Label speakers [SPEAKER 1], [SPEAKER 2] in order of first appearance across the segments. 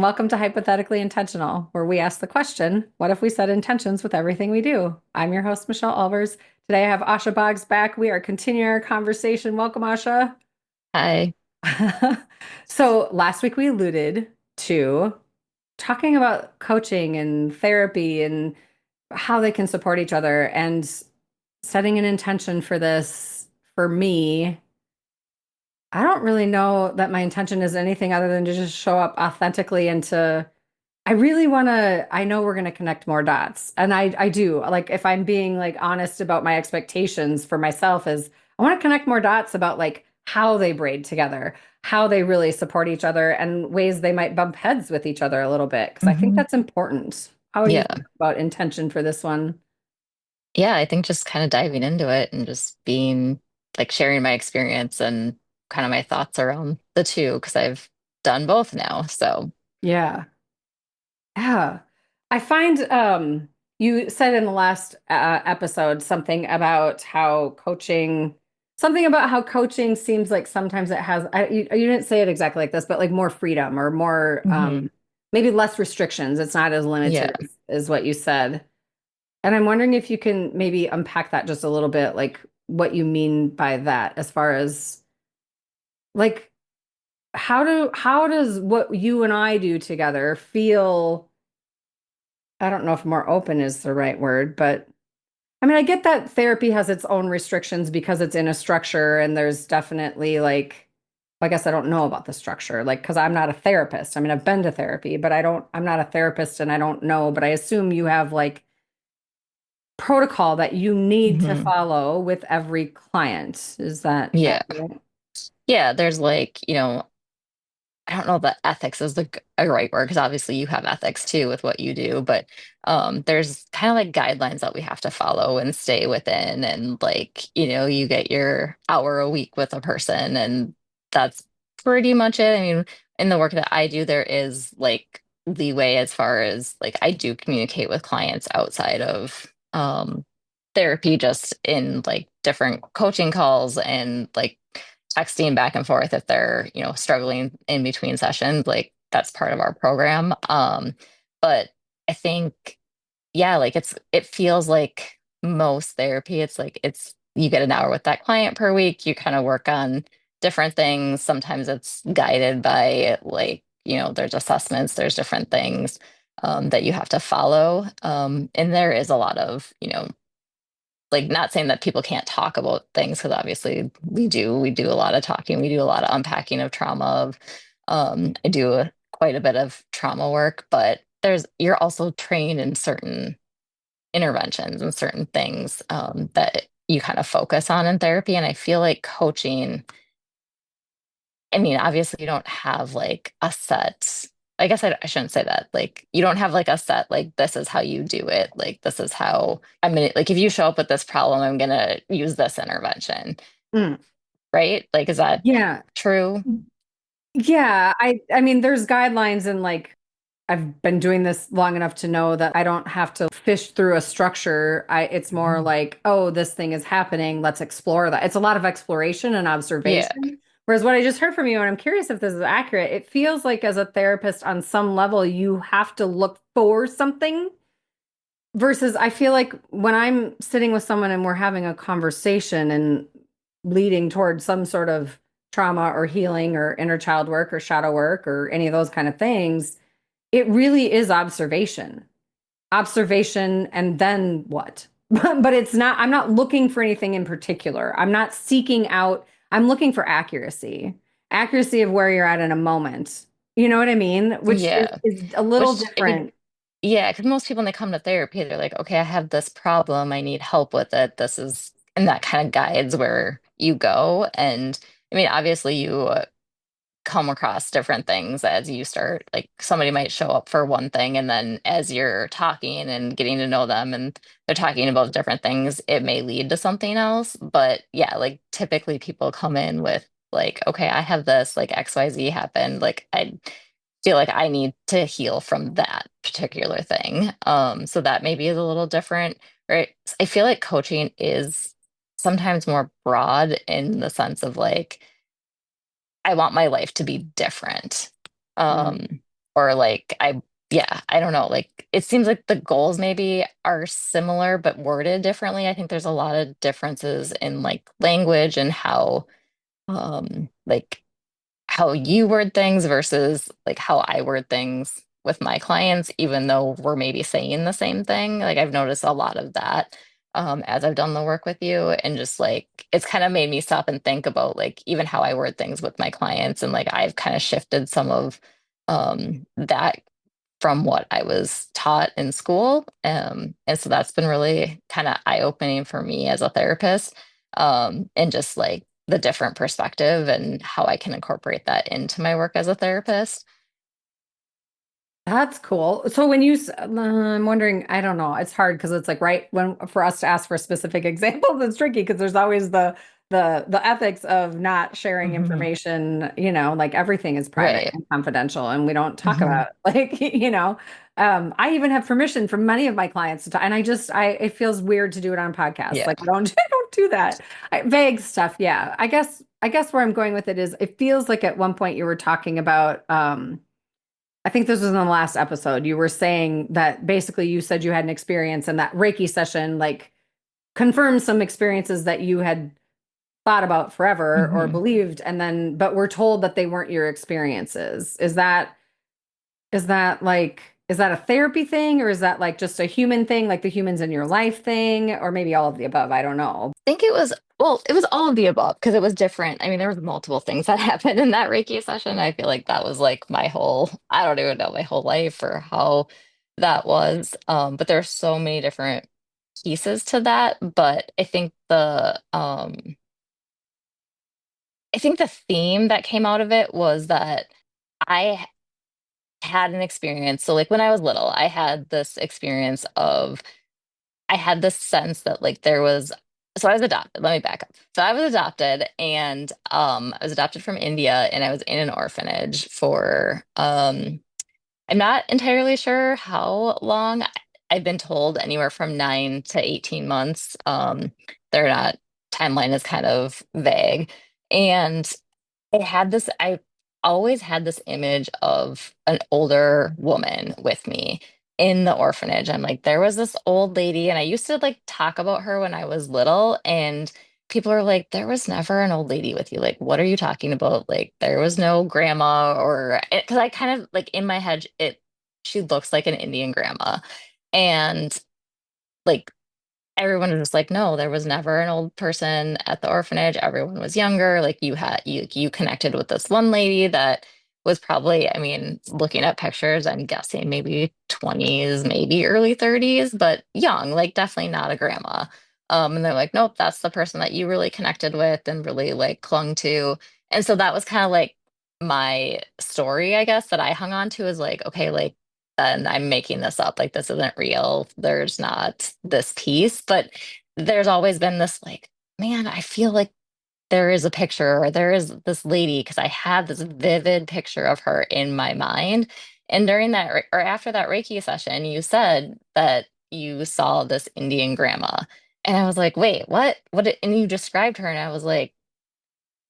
[SPEAKER 1] and welcome to Hypothetically Intentional, where we ask the question, what if we set intentions with everything we do? I'm your host, Michelle Albers. Today I have Asha Boggs back. We are continuing our conversation. Welcome, Asha.
[SPEAKER 2] Hi.
[SPEAKER 1] So last week we alluded to talking about coaching and therapy and how they can support each other and setting an intention for this for me. I don't really know that my intention is anything other than to just show up authentically and to I really want to, I know we're going to connect more dots. And I do. Like if I'm being like honest about my expectations for myself is I want to connect more dots about like how they braid together, how they really support each other and ways they might bump heads with each other a little bit because I think
[SPEAKER 2] hmm
[SPEAKER 1] that's important. How do you
[SPEAKER 2] Yeah.
[SPEAKER 1] think about intention for this one?
[SPEAKER 2] Yeah, I think just kind of diving into it and just being like sharing my experience and kind of my thoughts around the two because I've done both now. So,
[SPEAKER 1] Yeah. Yeah. I find you said in the last episode something about how coaching seems like sometimes it has you didn't say it exactly like this, but like more freedom or more
[SPEAKER 2] hmm
[SPEAKER 1] maybe less restrictions. It's not as limited
[SPEAKER 2] Yeah.
[SPEAKER 1] as what you said. And I'm wondering if you can maybe unpack that just a little bit, like what you mean by that as far as like how does what you and I do together feel I don't know if more open is the right word, but I mean, I get that therapy has its own restrictions because it's in a structure and there's definitely like, I guess I don't know about the structure, like, because I'm not a therapist. I mean, I've been to therapy, but I'm not a therapist and I don't know, but I assume you have like protocol that you need to
[SPEAKER 2] hmm
[SPEAKER 1] follow with every client. Is that
[SPEAKER 2] Yeah.
[SPEAKER 1] accurate?
[SPEAKER 2] Yeah. There's like, I don't know that ethics is a right word because obviously you have ethics too with what you do, but there's kind of like guidelines that we have to follow and stay within. And like, you get your hour a week with a person, and that's pretty much it. I mean, in the work that I do, there is like leeway as far as like I do communicate with clients outside of therapy, just in like different coaching calls and like texting back and forth if they're, struggling in between sessions. Like that's part of our program. But I think, yeah, like it feels like most therapy, it's like you get an hour with that client per week, you kind of work on different things. Sometimes it's guided by like, there's assessments, there's different things that you have to follow. And there is a lot of, like not saying that people can't talk about things because obviously we do a lot of talking, we do a lot of unpacking of trauma of I do quite a bit of trauma work, but you're also trained in certain interventions and certain things that you kind of focus on in therapy. And I feel like coaching, I mean, obviously you don't have like a set, I guess I shouldn't say that. Like you don't have like a set, like this is how you do it. Like this is how I'm gonna, like if you show up with this problem, I'm gonna use this intervention,
[SPEAKER 1] Mm.
[SPEAKER 2] right? Like is that
[SPEAKER 1] Yeah.
[SPEAKER 2] true?
[SPEAKER 1] Yeah, I mean there's guidelines and like I've been doing this long enough to know that I don't have to fish through a structure. It's more like, oh, this thing is happening. Let's explore that. It's a lot of exploration and
[SPEAKER 2] Yeah.
[SPEAKER 1] observation. Whereas what I just heard from you, and I'm curious if this is accurate, it feels like as a therapist, on some level, you have to look for something versus I feel like when I'm sitting with someone and we're having a conversation and leading towards some sort of trauma or healing or inner child work or shadow work or any of those kind of things, it really is observation. Observation and then what? But it's not, I'm not looking for anything in particular. I'm not seeking out, I'm looking for accuracy, accuracy of where you're at in a moment. You know what I mean? Which
[SPEAKER 2] Yeah.
[SPEAKER 1] is a little
[SPEAKER 2] Which if you
[SPEAKER 1] different.
[SPEAKER 2] Yeah, because most people when they come to therapy, they're like, okay, I have this problem, I need help with it. This is, and that kind of guides where you go. And I mean, obviously, you come across different things as you start. Like somebody might show up for one thing, and then as you're talking and getting to know them and they're talking about different things, it may lead to something else. But yeah, like typically people come in with like, okay, I have this, like XYZ happened. Like I feel like I need to heal from that particular thing. So that maybe is a little different, right? I feel like coaching is sometimes more broad in the sense of like, I want my life to be different.
[SPEAKER 1] Mm.
[SPEAKER 2] Um, or like yeah, I don't know. Like it seems like the goals maybe are similar but worded differently. I think there's a lot of differences in like language and like how you word things versus like how I word things with my clients, even though we're maybe saying the same thing. Like I've noticed a lot of that as I've done the work with you, and just like it's kind of made me stop and think about like even how I word things with my clients, and like I've kind of shifted some of that from what I was taught in school. And so that's been really kind of eye-opening for me as a therapist, and just like the different perspective and how I can incorporate that into my work as a therapist.
[SPEAKER 1] That's cool. So when I'm wondering, I don't know, it's hard because it's like right when for us to ask for specific examples, it's tricky because there's always the ethics of not sharing
[SPEAKER 2] Mhm.
[SPEAKER 1] information, like everything is private
[SPEAKER 2] Right.
[SPEAKER 1] and confidential and we don't talk
[SPEAKER 2] Hmm.
[SPEAKER 1] about like, I even have permission from many of my clients to talk, and it feels weird to do it on podcasts.
[SPEAKER 2] Yeah.
[SPEAKER 1] Like I don't I don't do that. Vague stuff, yeah. I guess where I'm going with it is it feels like at one point you were talking about I think this was in the last episode. You were saying that basically you said you had an experience and that Reiki session like confirmed some experiences that you had thought about forever or
[SPEAKER 2] Hmm.
[SPEAKER 1] believed and then but were told that they weren't your experiences. Is that a therapy thing or is that like just a human thing, like the humans in your life thing, or maybe all of the above? I don't know.
[SPEAKER 2] I think it was, well, it was all of the above because it was different. I mean, there was multiple things that happened in that Reiki session. I feel like that was like my whole, I don't even know my whole life or how that was. But there's so many different pieces to that. But I think the theme that came out of it was that I had an experience. So like when I was little, I had this experience of I had this sense that like there was, so I was adopted. Let me back up. So I was adopted, and I was adopted from India, and I was in an orphanage for I'm not entirely sure how long. I've been told anywhere from 9 to 18 months. They're not, timeline is kind of vague. And I always had this image of an older woman with me in the orphanage. I'm like, there was this old lady, and I used to like talk about her when I was little, and people are like, there was never an old lady with you. Like, what are you talking about? Like, there was no grandma, or because I kind of like in my head, she looks like an Indian grandma. And like everyone was just like, no, there was never an old person at the orphanage. Everyone was younger. Like you connected with this one lady that was probably, I mean, looking at pictures, I'm guessing maybe 20s, maybe early 30s, but young, like definitely not a grandma. And they're like, nope, that's the person that you really connected with and really like clung to. And so that was kind of like my story, I guess, that I hung on to is like, okay, like and I'm making this up. Like, this isn't real. There's not this piece, but there's always been this, like, man, I feel like there is a picture or there is this lady because I have this vivid picture of her in my mind. And during that or after that Reiki session, you said that you saw this Indian grandma. And I was like, wait, what? And you described her, and I was like,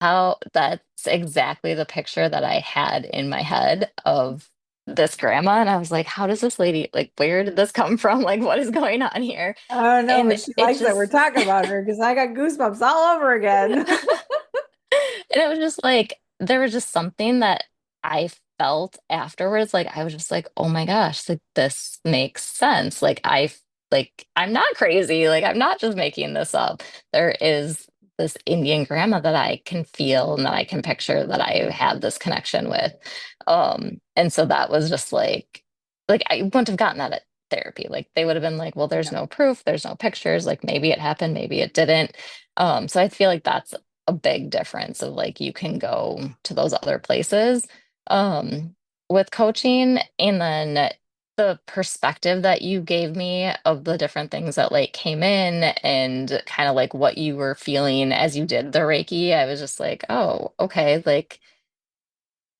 [SPEAKER 2] how that's exactly the picture that I had in my head of this grandma. And I was like, how does this lady, like, where did this come from? Like, what is going on here?
[SPEAKER 1] I don't know,
[SPEAKER 2] And
[SPEAKER 1] but she
[SPEAKER 2] it
[SPEAKER 1] likes that we're
[SPEAKER 2] just,
[SPEAKER 1] talking about her because I got goosebumps all over again.
[SPEAKER 2] and it was just like, there was just something that I felt afterwards. Like, I was just like, oh my gosh, like, this makes sense. Like, I'm not crazy. Like, I'm not just making this up. There is this Indian grandma that I can feel and that I can picture that I have this connection with. And so that was just like, I wouldn't have gotten that at therapy. Like, they would have been like, well, there's
[SPEAKER 1] Yeah.
[SPEAKER 2] no proof, there's no pictures. Like, maybe it happened, maybe it didn't. So I feel like that's a big difference of like you can go to those other places um with coaching, and then the perspective that you gave me of the different things that like came in and kind of like what you were feeling as you did the Reiki. I was just like, oh, okay, like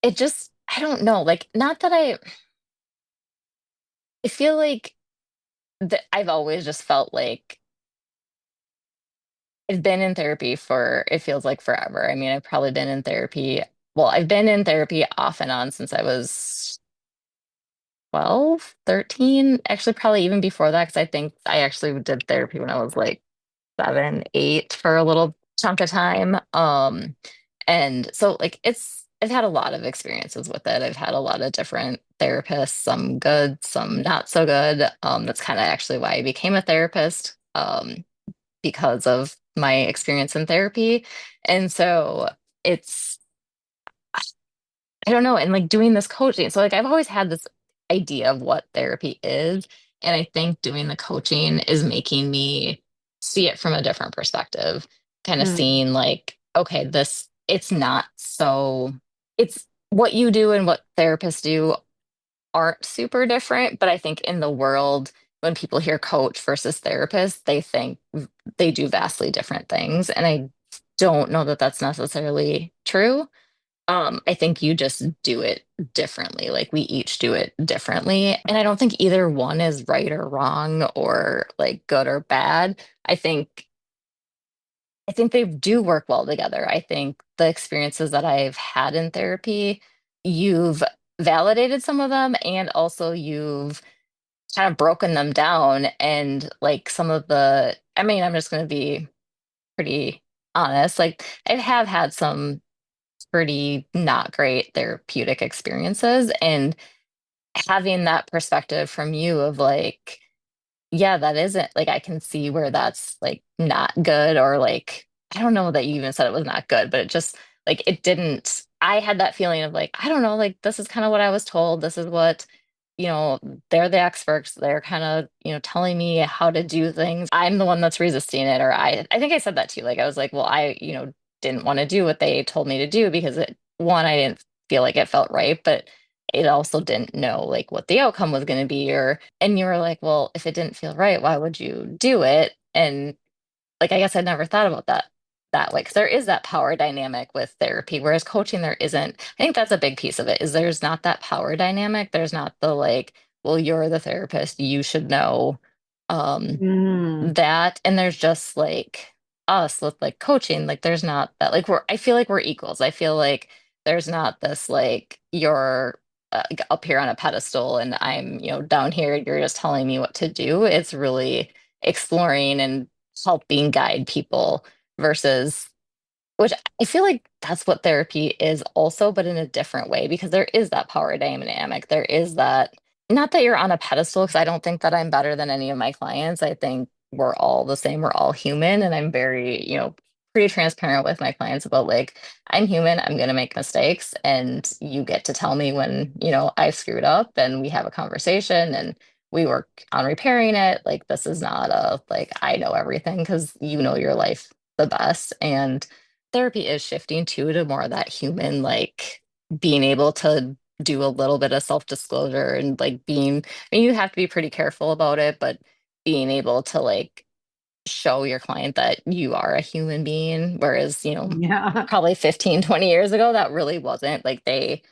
[SPEAKER 2] it just, I don't know, like not that I feel like that I've always just felt like I've been in therapy for, it feels like forever. I mean, I've probably been in therapy. Well, I've been in therapy off and on since I was 12, 13. Actually, probably even before that, because I think I actually did therapy when I was like 7, 8 for a little chunk of time. And so like I've had a lot of experiences with it. I've had a lot of different therapists, some good, some not so good. That's kind of actually why I became a therapist, because of my experience in therapy. And so it's I don't know, and like doing this coaching. So like I've always had this idea of what therapy is, and I think doing the coaching is making me see it from a different perspective, kind of
[SPEAKER 1] Mm.
[SPEAKER 2] seeing like, okay, this it's not so it's what you do and what therapists do aren't super different, but I think in the world when people hear coach versus therapist, they think they do vastly different things, and I don't know that that's necessarily true. I think you just do it differently. Like we each do it differently. And I don't think either one is right or wrong or like good or bad. I think they do work well together. I think the experiences that I've had in therapy, you've validated some of them and also you've kind of broken them down and like some of the I mean, I'm just going to be pretty honest. Like I have had some pretty not great therapeutic experiences and having that perspective from you of like yeah that isn't like I can see where that's like not good or like I don't know that you even said it was not good but it just like it didn't I had that feeling of like I don't know like this is kind of what I was told this is what you know they're the experts they're kind of telling me how to do things I'm the one that's resisting it or I think I said that to you like I was like well I didn't want to do what they told me to do because one I didn't feel like it felt right but it also didn't know like what the outcome was going to be or and you were like well if it didn't feel right why would you do it and like I guess I never thought about that way because there is that power dynamic with therapy whereas coaching there isn't I think that's a big piece of it is there's not that power dynamic there's not the like well you're the therapist you should know um
[SPEAKER 1] Mm.
[SPEAKER 2] that and there's just like us with like coaching like there's not that like I feel like we're equals I feel like there's not this like you're up here on a pedestal and I'm down here you're just telling me what to do it's really exploring and helping guide people versus which I feel like that's what therapy is also, but in a different way, because there is that power dynamic. There is that, not that you're on a pedestal, because I don't think that I'm better than any of my clients. I think we're all the same. We're all human. And I'm very, pretty transparent with my clients about like, I'm human. I'm going to make mistakes. And you get to tell me when, I screwed up and we have a conversation and we work on repairing it. Like, this is not a, like, I know everything because you know your life the best. And therapy is shifting too to more of that human, like being able to do a little bit of self-disclosure and like I mean, you have to be pretty careful about it, but being able to like show your client that you are a human being, whereas,
[SPEAKER 1] Yeah.
[SPEAKER 2] probably 15, 20 years ago, that really wasn't like they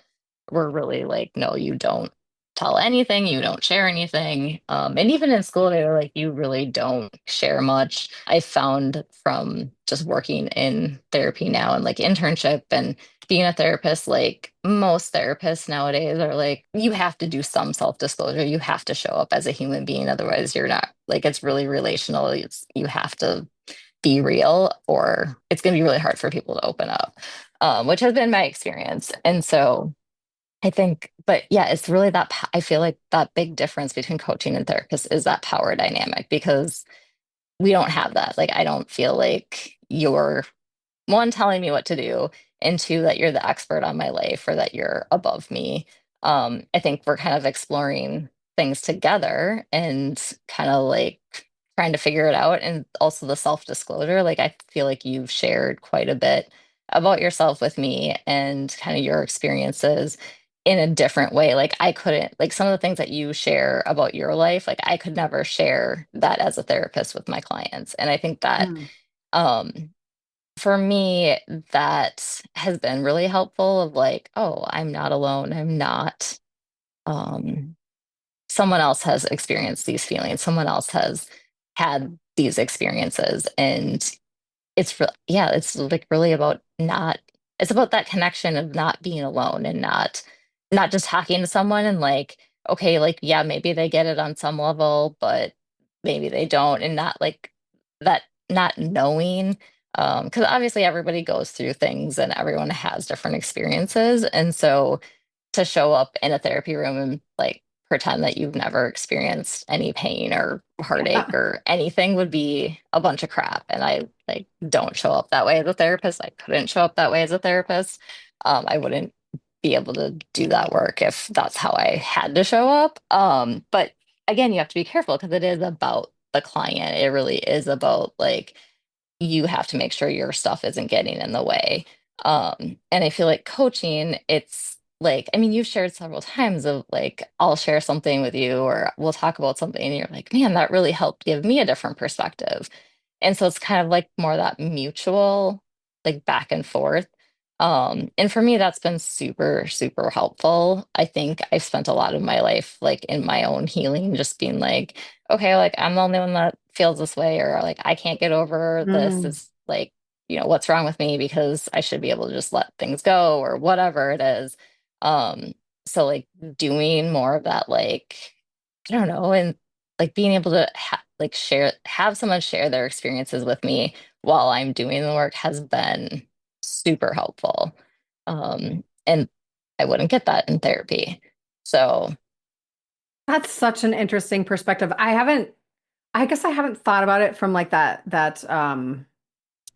[SPEAKER 2] were really like, no, you don't tell anything, you don't share anything. And even in school, they were like, you really don't share much. I found from just working in therapy now and like internship and being a therapist, like most therapists nowadays are like, you have to do some self-disclosure. You have to show up as a human being. Otherwise, you're not like it's really relational. You have to be real or it's going to be really hard for people to open up, which has been my experience. And so I think, but yeah, it's really I feel like that big difference between coaching and therapist is that power dynamic because we don't have that. Like, I don't feel like you're one telling me what to do, and two that you're the expert on my life or that you're above me. I think we're kind of exploring things together and kind of like trying to figure it out. And also the self-disclosure. Like, I feel like you've shared quite a bit about yourself with me and kind of your experiences in a different way. Like, I couldn't, like, some of the things that you share about your life, like, I could never share that as a therapist with my clients. And I think that,
[SPEAKER 1] Mm.
[SPEAKER 2] um, for me, that has been really helpful of like, oh, I'm not alone. I'm not, um, someone else has experienced these feelings. Someone else has had these experiences. And yeah, it's like really about not, it's about that connection of not being alone and not just talking to someone and like, okay, like, yeah, maybe they get it on some level, but maybe they don't. And not like that, not knowing, because obviously everybody goes through things and everyone has different experiences. And so to show up in a therapy room and like pretend that you've never experienced any pain or heartache or anything would be a bunch of crap. And I like don't show up that way as a therapist. I couldn't show up that way as a therapist. I wouldn't be able to do that work if that's how I had to show up. But again, you have to be careful because it is about the client. It really is about like you have to make sure your stuff isn't getting in the way. And I feel like coaching, it's like, I mean, you've shared several times of like, I'll share something with you or we'll talk about something and you're like, man, that really helped give me a different perspective. And so it's kind of like more that mutual, like back and forth. And for me, that's been super, super helpful. I think I've spent a lot of my life like in my own healing, just being like, okay, like I'm the only one that feels this way, or like I can't get over this.
[SPEAKER 1] Mm.
[SPEAKER 2] Is like, what's wrong with me because I should be able to just let things go or whatever it is. Um, so like doing more of that, like, I don't know, and like being able to like have someone share their experiences with me while I'm doing the work has been super helpful. And I wouldn't get that in therapy. So,
[SPEAKER 1] That's such an interesting perspective. I guess I haven't thought about it from like that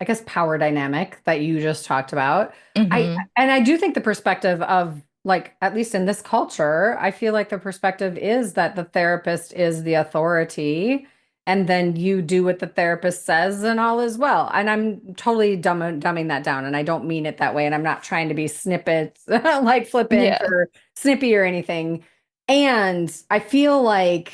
[SPEAKER 1] I guess power dynamic that you just talked about.
[SPEAKER 2] mhm,
[SPEAKER 1] I do think the perspective of like at least in this culture, I feel like the perspective is that the therapist is the authority and then you do what the therapist says and all is well. And I'm totally dumbing that down and I don't mean it that way and I'm not trying to be snippets like flippant
[SPEAKER 2] yeah,
[SPEAKER 1] or snippy or anything. And I feel like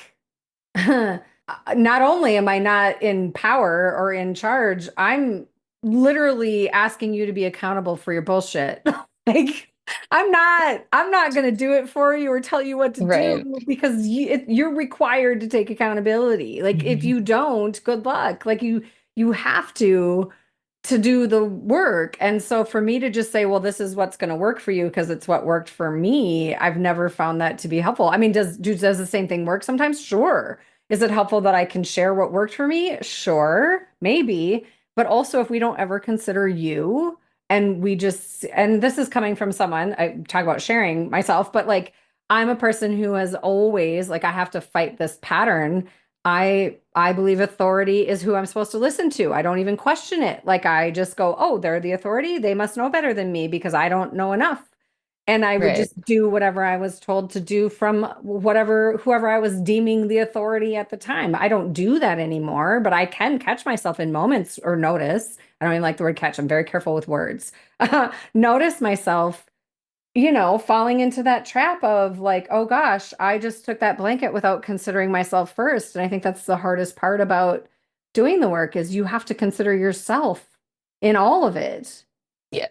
[SPEAKER 1] not only am I not in power or in charge, I'm literally asking you to be accountable for your bullshit. Like I'm not going to do it for you or tell you what to
[SPEAKER 2] right.
[SPEAKER 1] do because you're required to take accountability. Like if
[SPEAKER 2] Mhm.
[SPEAKER 1] you don't, good luck. Like you have to do the work. And so for me to just say, well, this is what's going to work for you because it's what worked for me, I've never found that to be helpful. I mean, does the same thing work sometimes? Sure. Is it helpful that I can share what worked for me? Sure, maybe. But also if we don't ever consider you and we just and this is coming from someone, I talk about sharing myself, but like I'm a person who has always like I have to fight this pattern. I believe authority is who I'm supposed to listen to. I don't even question it. Like I just go, "Oh, they're the authority. They must know better than me because I don't know enough." And I would
[SPEAKER 2] Right.
[SPEAKER 1] just do whatever I was told to do from whoever I was deeming the authority at the time. I don't do that anymore, but I can catch myself in moments or notice. I don't even like the word catch. I'm very careful with words. Notice myself falling into that trap of like, oh gosh, I just took that blanket without considering myself first. And I think that's the hardest part about doing the work is you have to consider yourself in all of it.
[SPEAKER 2] Yeah.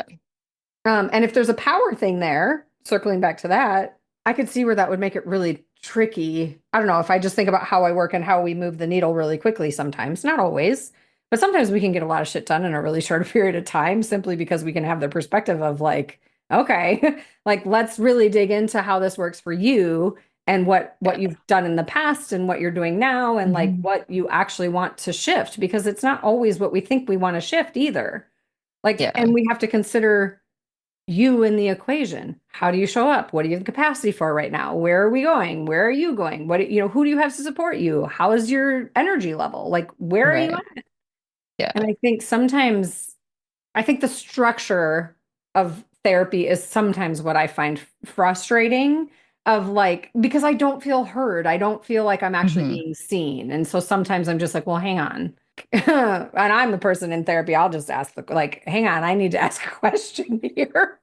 [SPEAKER 1] And if there's a power thing there, circling back to that, I could see where that would make it really tricky. I don't know if I just think about how I work and how we move the needle really quickly sometimes, not always, but sometimes we can get a lot of shit done in a really short period of time simply because we can have the perspective of like, okay, like let's really dig into how this works for you and what
[SPEAKER 2] Yeah.
[SPEAKER 1] you've done in the past and what you're doing now and like
[SPEAKER 2] Mhm.
[SPEAKER 1] what you actually want to shift because it's not always what we think we want to shift either. Like,
[SPEAKER 2] Yeah.
[SPEAKER 1] and we have to consider you in the equation. How do you show up? What do you have the capacity for right now? Where are we going? Where are you going? Who do you have to support you? How is your energy level? Like, where are you
[SPEAKER 2] Right.
[SPEAKER 1] at?
[SPEAKER 2] Yeah.
[SPEAKER 1] And I think sometimes, I think the structure of therapy is sometimes what I find frustrating of like, because I don't feel heard. I don't feel like I'm actually
[SPEAKER 2] Mhm.
[SPEAKER 1] being seen. And so sometimes I'm just like, well, hang on. And I'm the person in therapy. I'll just ask like, hang on, I need to ask a question here.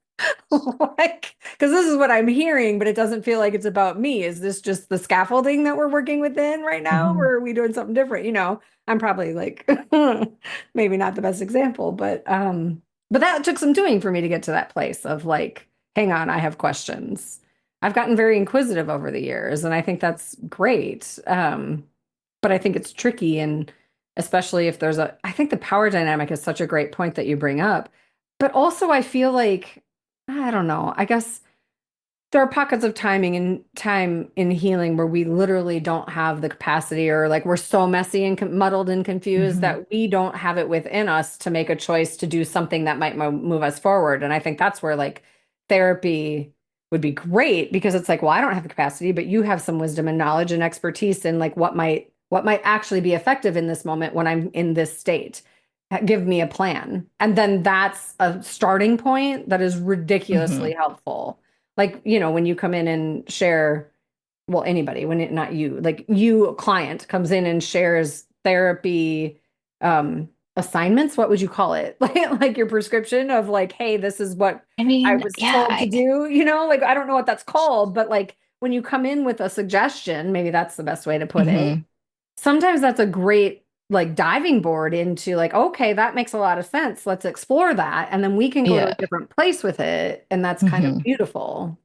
[SPEAKER 1] Like, because this is what I'm hearing, but it doesn't feel like it's about me. Is this just the scaffolding that we're working within right now,
[SPEAKER 2] Mhm.
[SPEAKER 1] or are we doing something different? I'm probably like maybe not the best example, but that took some doing for me to get to that place of like, hang on, I have questions. I've gotten very inquisitive over the years, and I think that's great. But I think it's tricky, and especially if I think the power dynamic is such a great point that you bring up. But also, I feel like, I don't know, I guess there are pockets of timing and time in healing where we literally don't have the capacity, or like we're so messy and muddled and confused
[SPEAKER 2] Hmm.
[SPEAKER 1] that we don't have it within us to make a choice to do something that might move us forward. And I think that's where like therapy would be great, because it's like, well, I don't have the capacity, but you have some wisdom and knowledge and expertise in like what might actually be effective in this moment when I'm in this state. Give me a plan. And then that's a starting point that is ridiculously
[SPEAKER 2] Hmm.
[SPEAKER 1] helpful. Like, when you come in and share, well, anybody, when it, not you, like you, a client comes in and shares therapy assignments, what would you call it? Like your prescription of like, hey, this is what
[SPEAKER 2] I
[SPEAKER 1] I
[SPEAKER 2] mean,
[SPEAKER 1] was
[SPEAKER 2] yeah,
[SPEAKER 1] told to do, like I don't know what that's called, but like when you come in with a suggestion, maybe that's the best way to put it.
[SPEAKER 2] hmm
[SPEAKER 1] Sometimes that's a great like diving board into like, okay, that makes a lot of sense. Let's explore that. And then we can go to a
[SPEAKER 2] yeah.
[SPEAKER 1] different place with it. And that's kind of
[SPEAKER 2] hmm
[SPEAKER 1] beautiful.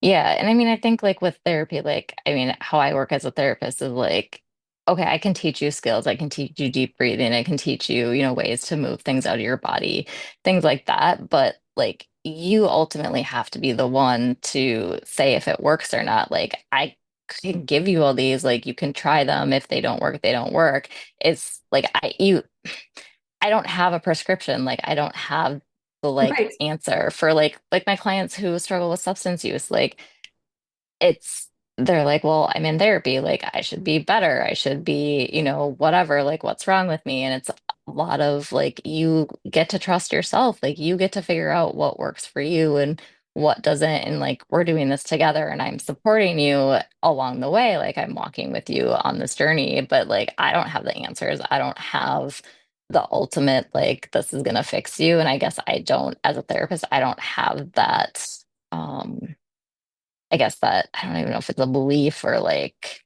[SPEAKER 2] Yeah, and I mean, I think like with therapy, like, I mean, how I work as a therapist is like, okay, I can teach you skills, I can teach you deep breathing, I can teach you, ways to move things out of your body, things like that. But like, you ultimately have to be the one to say if it works or not. Like, I can give you all these, like, you can try them. If they don't work, they don't work. It's like, I don't have a prescription. Like, I don't have the like
[SPEAKER 1] Right.
[SPEAKER 2] answer for like my clients who struggle with substance use. Like, it's they're like, well, I'm in therapy, like I should be better, I should be, whatever, like what's wrong with me? And it's a lot of like, you get to trust yourself, like you get to figure out what works for you and what doesn't. And like, we're doing this together and I'm supporting you along the way, like I'm walking with you on this journey, but like I don't have the answers, I don't have the ultimate like this is going to fix you. And I guess I don't, as a therapist, I don't have that. I guess that I don't even know if it's a belief or like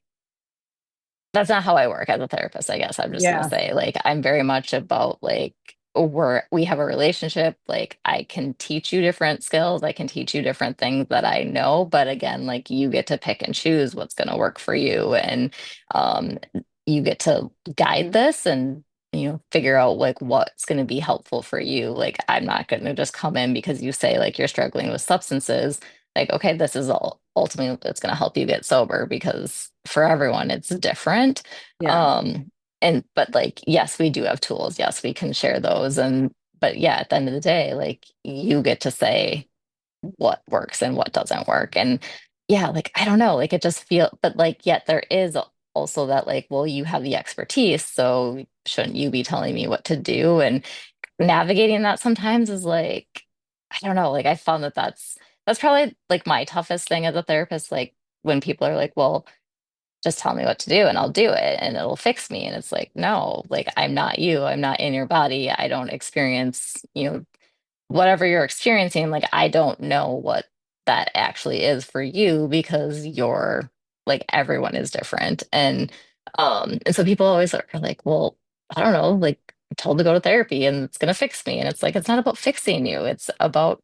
[SPEAKER 2] that's not how I work as a therapist, I guess I'm just gonna
[SPEAKER 1] Yeah.
[SPEAKER 2] say. Like I'm very much about like we have a relationship. Like I can teach you different skills, I can teach you different things that I know, but again, like you get to pick and choose what's gonna work for you. And um you get to guide this and figure out like what's going to be helpful for you. Like I'm not going to just come in because you say like you're struggling with substances, like, okay, this is all ultimately it's going to help you get sober, because for everyone it's different.
[SPEAKER 1] Yeah.
[SPEAKER 2] Um, and but like, yes, we do have tools. Yes, we can share those. And but yeah, at the end of the day, like you get to say what works and what doesn't work. And yeah, like I don't know, like it just feel, but like yet there is also that like, well, you have the expertise, so shouldn't you be telling me what to do? And navigating that sometimes is like, I don't know, like I found that that's probably like my toughest thing as a therapist. Like when people are like, well, just tell me what to do and I'll do it and it'll fix me. And it's like, no, like I'm not you. I'm not in your body. I don't experience, whatever you're experiencing. Like I don't know what that actually is for you, because you're like everyone is different. And so people always are like, well, I don't know, like I'm told to go to therapy and it's gonna fix me. And it's like, it's not about fixing you. It's about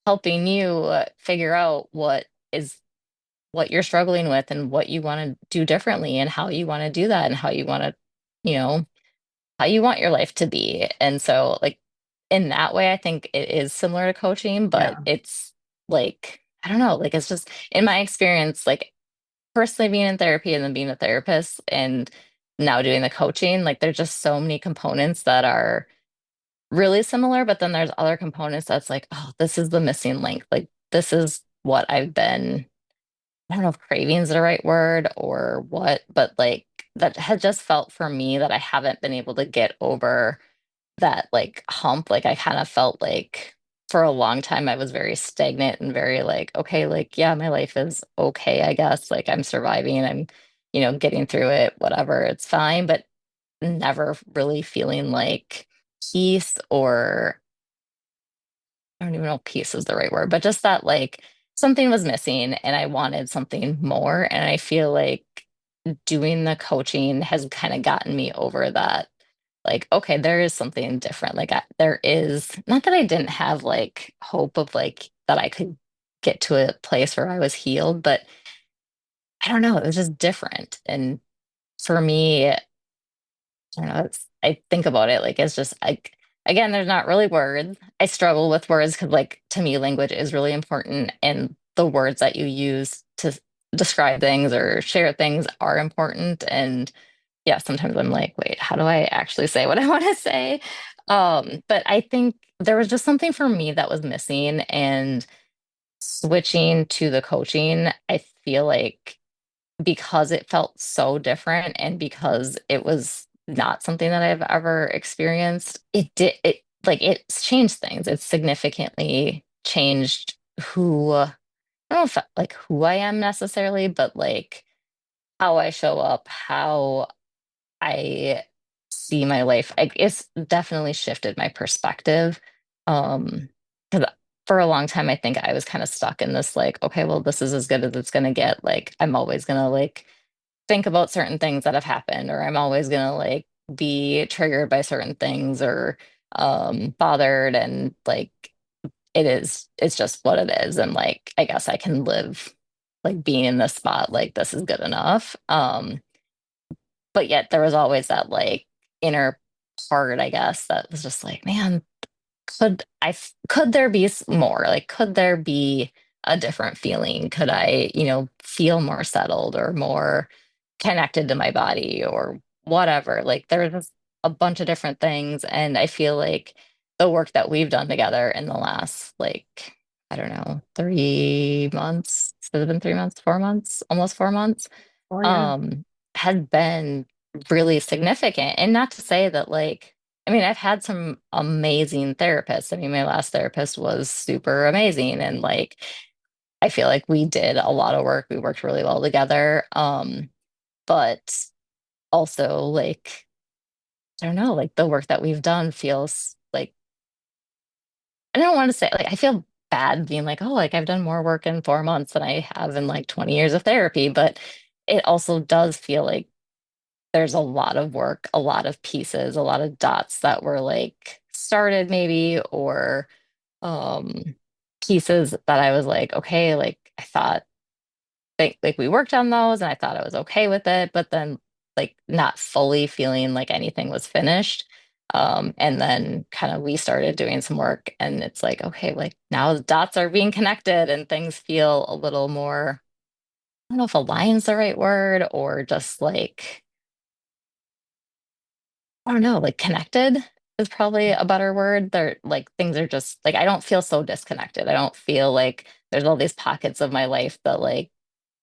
[SPEAKER 2] helping you figure out what you're struggling with and what you want to do differently and how you want to do that and how you want to, you know, how you want your life to be. And so, like, in that way, I think it is similar to coaching, but
[SPEAKER 1] Yeah.
[SPEAKER 2] it's like, I don't know, like, it's just in my experience, like, personally being in therapy and then being a therapist and now doing the coaching, like, there's just so many components that are really similar, but then there's other components that's like, oh, this is the missing link. Like, this is what I've been, I don't know if craving is the right word or what, but like that had just felt for me that I haven't been able to get over that like hump. Like I kind of felt like for a long time I was very stagnant and very like, okay, like, yeah, my life is okay, I guess. Like I'm surviving, I'm, getting through it, whatever, it's fine, but never really feeling like peace, or I don't even know if peace is the right word, but just that like something was missing and I wanted something more. And I feel like doing the coaching has kind of gotten me over that. Like, okay, there is something different. Like, there is not that I didn't have like hope of like that I could get to a place where I was healed, but I don't know, it was just different. And for me, I don't know, I think about it like it's just like, again, there's not really words. I struggle with words because, like, to me, language is really important. And the words that you use to describe things or share things are important. And yeah, sometimes I'm like, wait, how do I actually say what I want to say? But I think there was just something for me that was missing, and switching to the coaching, I feel like because it felt so different and because it was not something that I've ever experienced, it like it's changed things. It's significantly changed I don't know if like who I am necessarily, but like how I show up, how I see my life. It's definitely shifted my perspective. Because for a long time, I think I was kind of stuck in this like, okay, well, this is as good as it's gonna get. Like, I'm always gonna like think about certain things that have happened, or I'm always gonna like be triggered by certain things or bothered, and like it's just what it is. And like I guess I can live like being in this spot, like this is good enough. But yet there was always that like inner part, I guess, that was just like, man, could there be more? Like, could there be a different feeling? Could I, feel more settled or more connected to my body or whatever? Like, there was just a bunch of different things. And I feel like the work that we've done together in the last, like, I don't know, 3 months, has it been 3 months, 4 months, almost 4 months,
[SPEAKER 1] Oh yeah.
[SPEAKER 2] um, had been really significant. And not to say that, like, I mean, I've had some amazing therapists. I mean, my last therapist was super amazing. And like, I feel like we did a lot of work. We worked really well together. But also, like, I don't know, like the work that we've done feels like, I don't want to say, like, I feel bad being like, oh, like I've done more work in 4 months than I have in like 20 years of therapy. But it also does feel like there's a lot of work, a lot of pieces, a lot of dots that were like started maybe, or um pieces that I was like, okay, like I thought like we worked on those and I thought I was okay with it, but then like not fully feeling like anything was finished. And then kind of we started doing some work and it's like, okay, like now the dots are being connected and things feel a little more, I don't know if align's the right word, or just like, I don't know, like connected is probably a better word. They're like things are just like I don't feel so disconnected. I don't feel like there's all these pockets of my life that like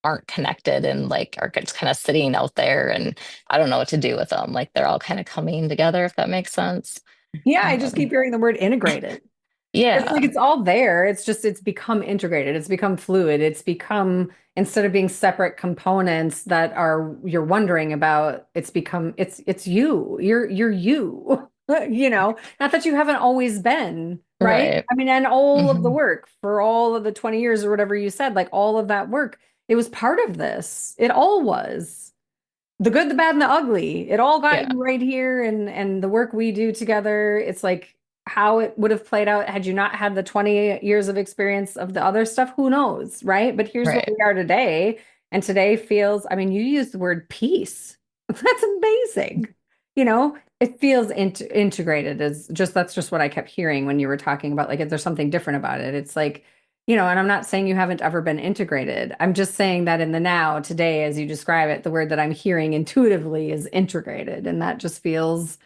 [SPEAKER 2] aren't connected and like are just kind of sitting out there and I don't know what to do with them. Like they're all kind of coming together, if that makes sense.
[SPEAKER 1] Yeah, I just keep
[SPEAKER 2] Um,
[SPEAKER 1] hearing the word integrated. It's like
[SPEAKER 2] yeah,
[SPEAKER 1] it's all there. It's just it's become integrated. It's become fluid. It's become instead of being separate components that are you're wondering about, it's become it's you. You're you. You know, not that you haven't always been, right?
[SPEAKER 2] right.
[SPEAKER 1] I mean, and all of the
[SPEAKER 2] Hmm.
[SPEAKER 1] work for all of the 20 years or whatever you said, like all of that work, it was part of this. It all was the good, the bad, and the ugly. It all got
[SPEAKER 2] Yeah,
[SPEAKER 1] you right here, and the work we do together, it's like how it would have played out had you not had the 20 years of experience of the other stuff, who knows, right? But here's what
[SPEAKER 2] right.
[SPEAKER 1] we are today. And today feels, I mean, you used the word peace. That's amazing. You know, it feels integrated as just that's just what I kept hearing when you were talking about like if there's something different about it. It's like and I'm not saying you haven't ever been integrated. I'm just saying that in the now, today, as you describe it, the word that I'm hearing intuitively is integrated. And that just feels,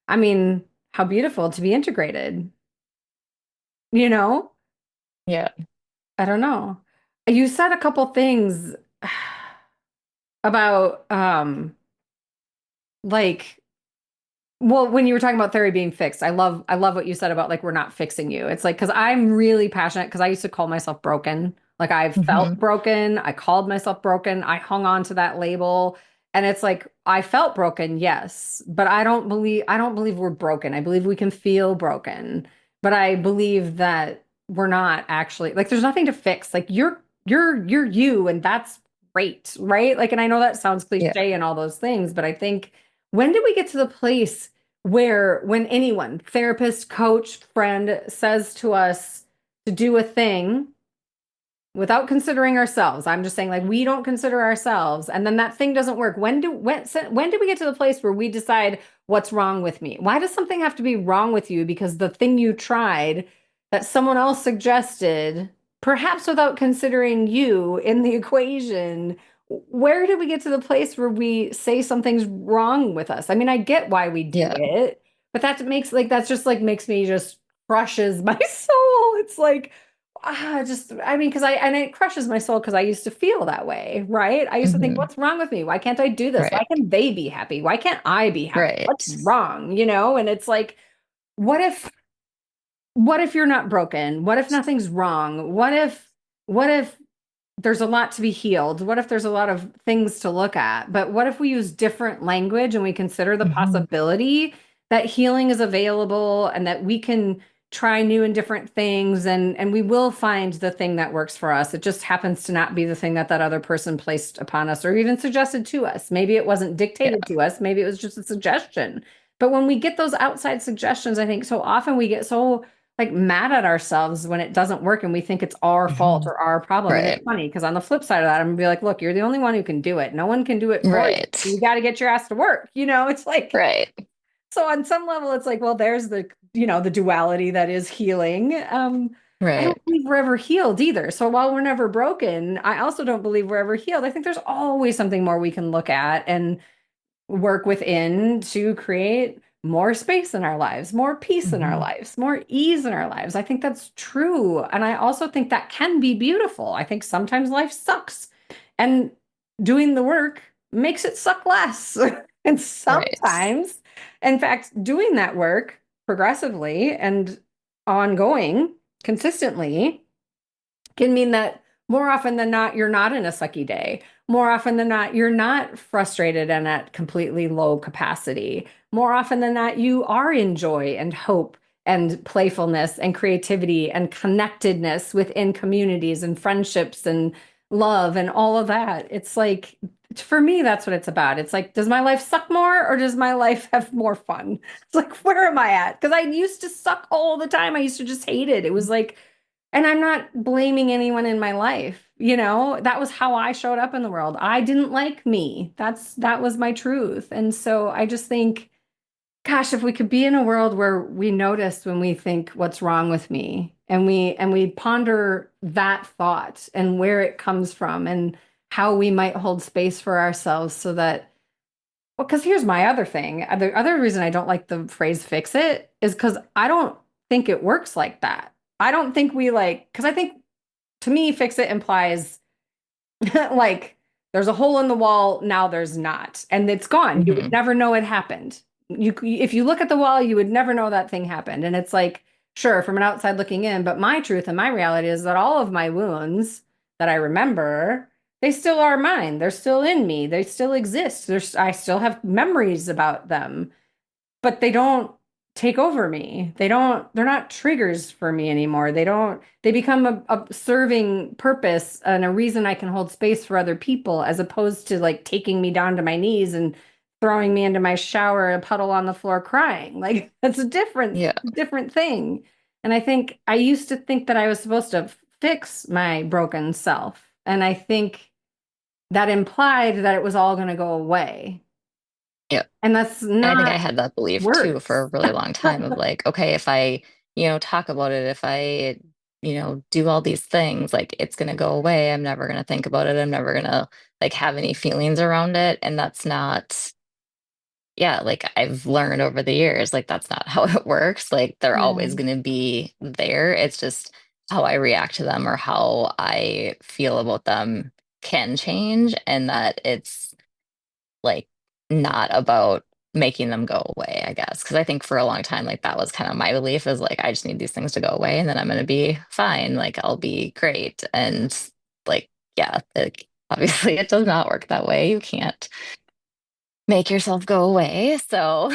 [SPEAKER 1] I mean, how beautiful to be integrated, you know?
[SPEAKER 2] Yeah.
[SPEAKER 1] I don't know. You said a couple things about like well, when you were talking about therapy being fixed, I love what you said about like we're not fixing you. It's like because I'm really passionate because I used to call myself broken. Like I felt
[SPEAKER 2] Hmm.
[SPEAKER 1] broken. I called myself broken. I hung on to that label. And it's like I felt broken, yes, but I don't believe we're broken. I believe we can feel broken, but I believe that we're not actually like there's nothing to fix. Like you're you and that's great, right? Like and I know that sounds
[SPEAKER 2] Yeah.
[SPEAKER 1] cliche and all those things, but I think when did we get to the place where when anyone, therapist, coach, friend says to us to do a thing without considering ourselves, I'm just saying like we don't consider ourselves and then that thing doesn't work. When do we get to the place where we decide what's wrong with me? Why does something have to be wrong with you because the thing you tried that someone else suggested perhaps without considering you in the equation, where did we get to the place where we say something's wrong with us? I mean, I get why we do
[SPEAKER 2] Yeah.
[SPEAKER 1] it, but that makes like that's just like makes me just crushes my soul. It's like just I mean, because I and it crushes my soul because I used to feel that way, right? I used to think,
[SPEAKER 2] Hmm.
[SPEAKER 1] what's wrong with me? Why can't I do this? Why
[SPEAKER 2] Right.
[SPEAKER 1] can't they be happy? Why can't I be happy? What's
[SPEAKER 2] Right.
[SPEAKER 1] wrong? And it's like, what if what if you're not broken? What if nothing's wrong? What if there's a lot to be healed? What if there's a lot of things to look at? But what if we use different language and we consider the
[SPEAKER 2] Hmm.
[SPEAKER 1] possibility that healing is available and that we can try new and different things and we will find the thing that works for us. It just happens to not be the thing that that other person placed upon us or even suggested to us. Maybe it wasn't dictated
[SPEAKER 2] Yeah.
[SPEAKER 1] to us, maybe it was just a suggestion. But when we get those outside suggestions, I think so often we get so like mad at ourselves when it doesn't work and we think it's our fault
[SPEAKER 2] Hmm.
[SPEAKER 1] or our problem. And it's
[SPEAKER 2] Right.
[SPEAKER 1] funny because on the flip side of that, I'm gonna be like, look, you're the only one who can do it. No one can do it for you. You
[SPEAKER 2] Right.
[SPEAKER 1] got to get your ass to work. It's like,
[SPEAKER 2] Right.
[SPEAKER 1] so on some level, it's like, well, there's the duality that is healing. I don't
[SPEAKER 2] Right.
[SPEAKER 1] believe we're ever healed either. So while we're never broken, I also don't believe we're ever healed. I think there's always something more we can look at and work within to create more space in our lives, more peace in our
[SPEAKER 2] Hmm.
[SPEAKER 1] lives, more ease in our lives. I think that's true. And I also think that can be beautiful. I think sometimes life sucks and doing the work makes it suck less. And
[SPEAKER 2] Right.
[SPEAKER 1] sometimes, in fact, doing that work progressively and ongoing consistently can mean that more often than not, you're not in a sucky day. More often than not, you're not frustrated and at completely low capacity. More often than not, you are in joy and hope and playfulness and creativity and connectedness within communities and friendships and love and all of that. It's like, for me, that's what it's about. It's like, does my life suck more or does my life have more fun? It's like, where am I at? Because I used to suck all the time. I used to just hate it. It was like, and I'm not blaming anyone in my life. That was how I showed up in the world. I didn't like me. That was my truth. And so I just think, gosh, if we could be in a world where we notice when we think what's wrong with me and we ponder that thought and where it comes from and how we might hold space for ourselves so that well, because here's my other thing. The other reason I don't like the phrase fix it is because I don't think it works like that. I don't think we because I think to me, fix it implies like there's a hole in the wall, now there's not, and it's gone. You would
[SPEAKER 2] Hmm.
[SPEAKER 1] never know it happened. If you look at the wall, you would never know that thing happened. And it's like, sure, from an outside looking in, but my truth and my reality is that all of my wounds that I remember, they still are mine. They're still in me. They still exist. I still have memories about them, but they don't take over me. They're not triggers for me anymore. They become a serving purpose and a reason I can hold space for other people as opposed to like taking me down to my knees and throwing me into my shower, a puddle on the floor crying. Like that's
[SPEAKER 2] Yeah.
[SPEAKER 1] a different thing. And I think I used to think that I was supposed to fix my broken self. And I think that implied that it was all going to go away.
[SPEAKER 2] Yeah.
[SPEAKER 1] And that's
[SPEAKER 2] And I think
[SPEAKER 1] not
[SPEAKER 2] I had that belief too for a
[SPEAKER 1] words.
[SPEAKER 2] really long time of like, okay, if I, talk about it, if I, do all these things, like it's gonna go away. I'm never gonna think about it. I'm never gonna like have any feelings around it. And that's not, yeah, like I've learned over the years, like that's not how it works. Like they're always
[SPEAKER 1] Yeah.
[SPEAKER 2] gonna be there. It's just how I react to them or how I feel about them can change, and that it's like not about making them go away, I guess. Because I think for a long time, like that was kind of my belief is like, I just need these things to go away and then I'm going to be fine. Like I'll be great. And like, yeah, like, obviously it does not work that way. You can't make yourself go away. So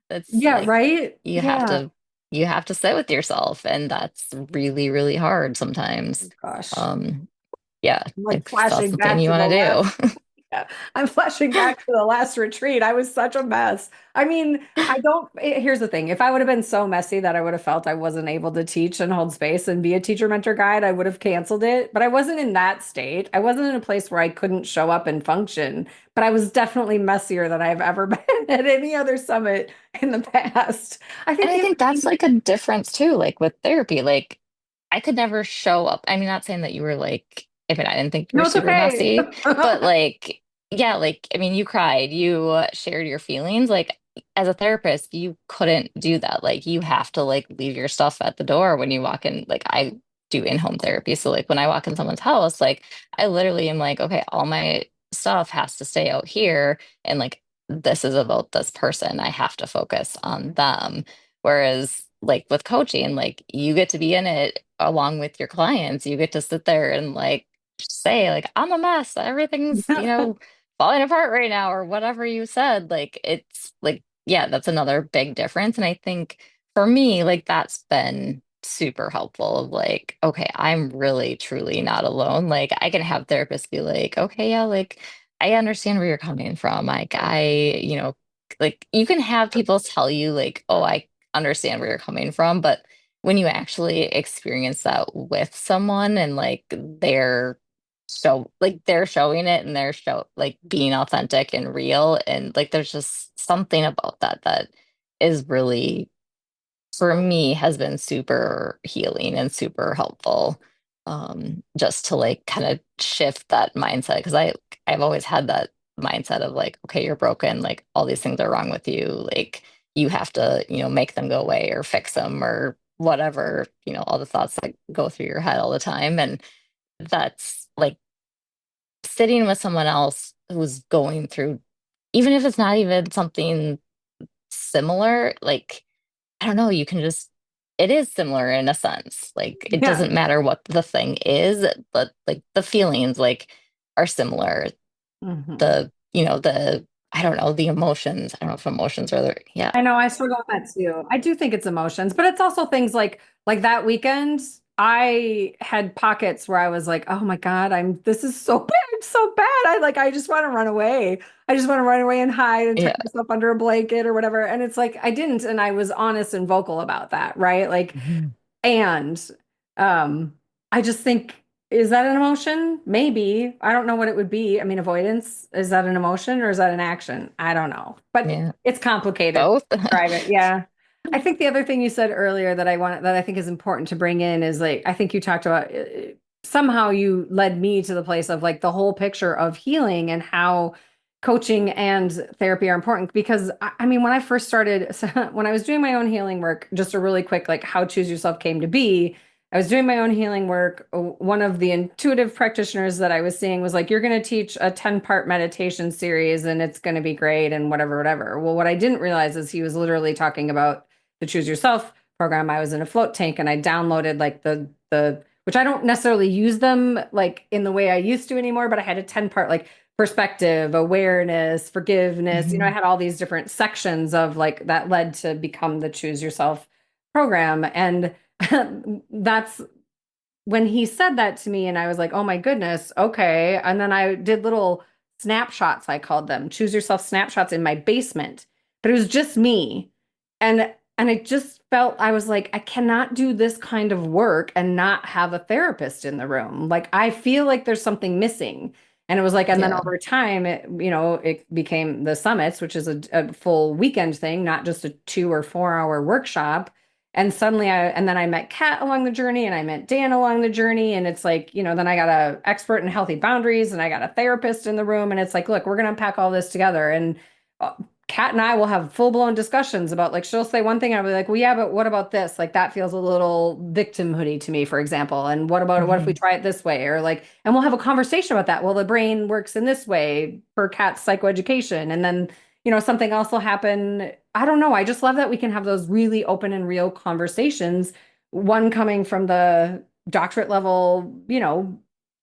[SPEAKER 2] that's
[SPEAKER 1] Yeah,
[SPEAKER 2] like,
[SPEAKER 1] right?
[SPEAKER 2] you have
[SPEAKER 1] Yeah.
[SPEAKER 2] to. You have to sit with yourself, and that's really, really hard sometimes.
[SPEAKER 1] Gosh.
[SPEAKER 2] Um, yeah,
[SPEAKER 1] I'm like
[SPEAKER 2] if that's
[SPEAKER 1] flashing
[SPEAKER 2] the thing
[SPEAKER 1] back
[SPEAKER 2] you
[SPEAKER 1] to the
[SPEAKER 2] want
[SPEAKER 1] last.
[SPEAKER 2] to do.
[SPEAKER 1] Yeah. I'm flashing back to the last retreat. I was such a mess. I mean, I don't, here's the thing. If I would have been so messy that I would have felt I wasn't able to teach and hold space and be a teacher mentor guide, I would have canceled it. But I wasn't in that state. I wasn't in a place where I couldn't show up and function. But I was definitely messier than I've ever been at any other summit in the past. I
[SPEAKER 2] And
[SPEAKER 1] think
[SPEAKER 2] I
[SPEAKER 1] the other
[SPEAKER 2] think that's
[SPEAKER 1] thing,
[SPEAKER 2] like a difference too, like with therapy. Like, I could never show up. I mean, not saying that you were like, I mean, I didn't think you were
[SPEAKER 1] No, it's
[SPEAKER 2] super
[SPEAKER 1] okay.
[SPEAKER 2] messy, but like, yeah, like, I mean, you cried, you shared your feelings. Like, as a therapist, you couldn't do that. Like, you have to like leave your stuff at the door when you walk in. Like, I do in-home therapy. So, like, when I walk in someone's house, like, I literally am like, okay, all my stuff has to stay out here. And like, this is about this person. I have to focus on them. Whereas, like with coaching, like you get to be in it along with your clients. You get to sit there and like say, like, I'm a mess. Everything's, falling apart right now, or whatever you said. Like, it's like, yeah, that's another big difference. And I think for me, like, that's been super helpful of like, okay, I'm really truly not alone. Like, I can have therapists be like, okay, yeah, like, I understand where you're coming from. Like, like you can have people tell you like, oh, I understand where you're coming from, but when you actually experience that with someone and like they're showing it and they're like being authentic and real, and like there's just something about that that is really, for me, has been super healing and super helpful, just to like kind of shift that mindset, because I've always had that mindset of like, okay, you're broken, like all these things are wrong with you, like you have to, make them go away or fix them or whatever, all the thoughts that go through your head all the time. And that's like sitting with someone else who's going through, even if it's not even something similar, like, I don't know, you can just, it is similar in a sense. Like, it
[SPEAKER 1] Yeah.
[SPEAKER 2] doesn't matter what the thing is, but like the feelings like are similar.
[SPEAKER 1] Mhm.
[SPEAKER 2] The, I don't know, the emotions. I don't know if emotions are there. Yeah.
[SPEAKER 1] I know I struggle with that too. I do think it's emotions, but it's also things like that weekend, I had pockets where I was like, "Oh my God, this is so bad, so bad. I just want to run away. I just want to run away and hide and tuck
[SPEAKER 2] Yeah.
[SPEAKER 1] myself under a blanket or whatever." And it's like I didn't, and I was honest and vocal about that, right? Like,
[SPEAKER 2] Mhm.
[SPEAKER 1] and um, I just think, is that an emotion? Maybe. I don't know what it would be. I mean, avoidance, is that an emotion or is that an action? I don't know. But
[SPEAKER 2] Yeah.
[SPEAKER 1] it's complicated to
[SPEAKER 2] Both.
[SPEAKER 1] describe it. Yeah. I think the other thing you said earlier that I think is important to bring in is like I think you talked about somehow you led me to the place of like the whole picture of healing and how coaching and therapy are important because I mean when I first started when I was doing my own healing work, just a really quick like how choose yourself came to be. I was doing my own healing work. One of the intuitive practitioners that I was seeing was like, you're going to teach a 10-part meditation series and it's going to be great and whatever, whatever. Well, what I didn't realize is he was literally talking about the Choose Yourself program. I was in a float tank and I downloaded like which I don't necessarily use them like in the way I used to anymore, but I had a 10-part like perspective, awareness, forgiveness. I
[SPEAKER 2] Mhm.
[SPEAKER 1] had all these different sections of like that led to become the Choose Yourself program. And that's when he said that to me, and I was like, oh my goodness, okay. And then I did little snapshots, I called them choose yourself snapshots in my basement, but it was just me. And it just felt, I was like, I cannot do this kind of work and not have a therapist in the room. Like, I feel like there's something missing. And it was like, and then
[SPEAKER 2] Yeah.
[SPEAKER 1] over time, it became the summits, which is a full weekend thing, not just a 2 or 4 hour workshop. And suddenly and then I met Kat along the journey and I met Dan along the journey. And it's like, then I got a expert in healthy boundaries and I got a therapist in the room. And it's like, look, we're going to unpack all this together. And uh, Kat and I will have full blown discussions about like, she'll say one thing. And I'll be like, well, yeah, but what about this? Like, that feels a little victimhoody to me, for example. And what if we
[SPEAKER 2] Mhm.
[SPEAKER 1] try it this way? Or like, and we'll have a conversation about that. Well, the brain works in this way for Kat's psychoeducation. And then something else will happen. I don't know. I just love that we can have those really open and real conversations. One coming from the doctorate level,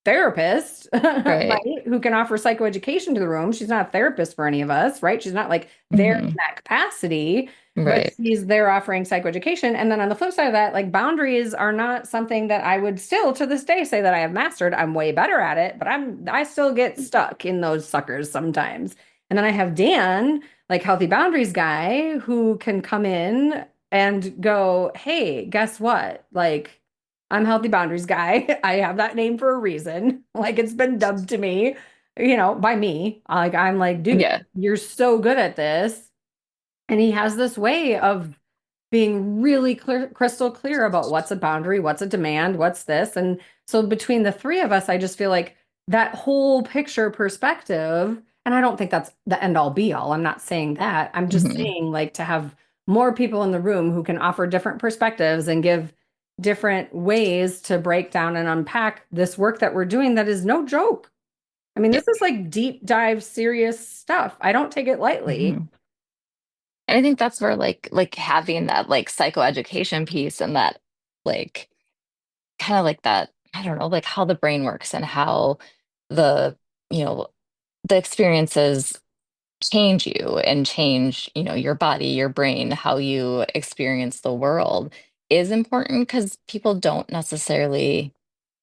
[SPEAKER 1] therapist,
[SPEAKER 2] Right.
[SPEAKER 1] right? Who can offer psychoeducation to the room. She's not a therapist for any of us, right? She's not like there in
[SPEAKER 2] Mhm.
[SPEAKER 1] that capacity, but
[SPEAKER 2] Right.
[SPEAKER 1] she's there offering psychoeducation. And then on the flip side of that, like boundaries are not something that I would still to this day say that I have mastered. I'm way better at it, but I still get stuck in those suckers sometimes. And then I have Dan, like healthy boundaries guy, who can come in and go, hey, guess what? Like, I'm healthy boundaries guy. I have that name for a reason. Like, it's been dubbed to me, by me. Like, I'm like, dude,
[SPEAKER 2] Yeah.
[SPEAKER 1] you're so good at this. And he has this way of being really clear, crystal clear about what's a boundary, what's a demand, what's this. And so between the three of us, I just feel like that whole picture perspective, and I don't think that's the end all be all. I'm not saying that. I'm just
[SPEAKER 2] Hmm.
[SPEAKER 1] saying like to have more people in the room who can offer different perspectives and give different ways to break down and unpack this work that we're doing that is no joke. I mean,
[SPEAKER 2] Yep.
[SPEAKER 1] this is like deep dive serious stuff. I don't take it lightly.
[SPEAKER 2] Hmm. And I think that's where like having that like psychoeducation piece and that like kind of like that, I don't know, like how the brain works and how the, you know, the experiences change you and change, your body, your brain, how you experience the world is important because people don't necessarily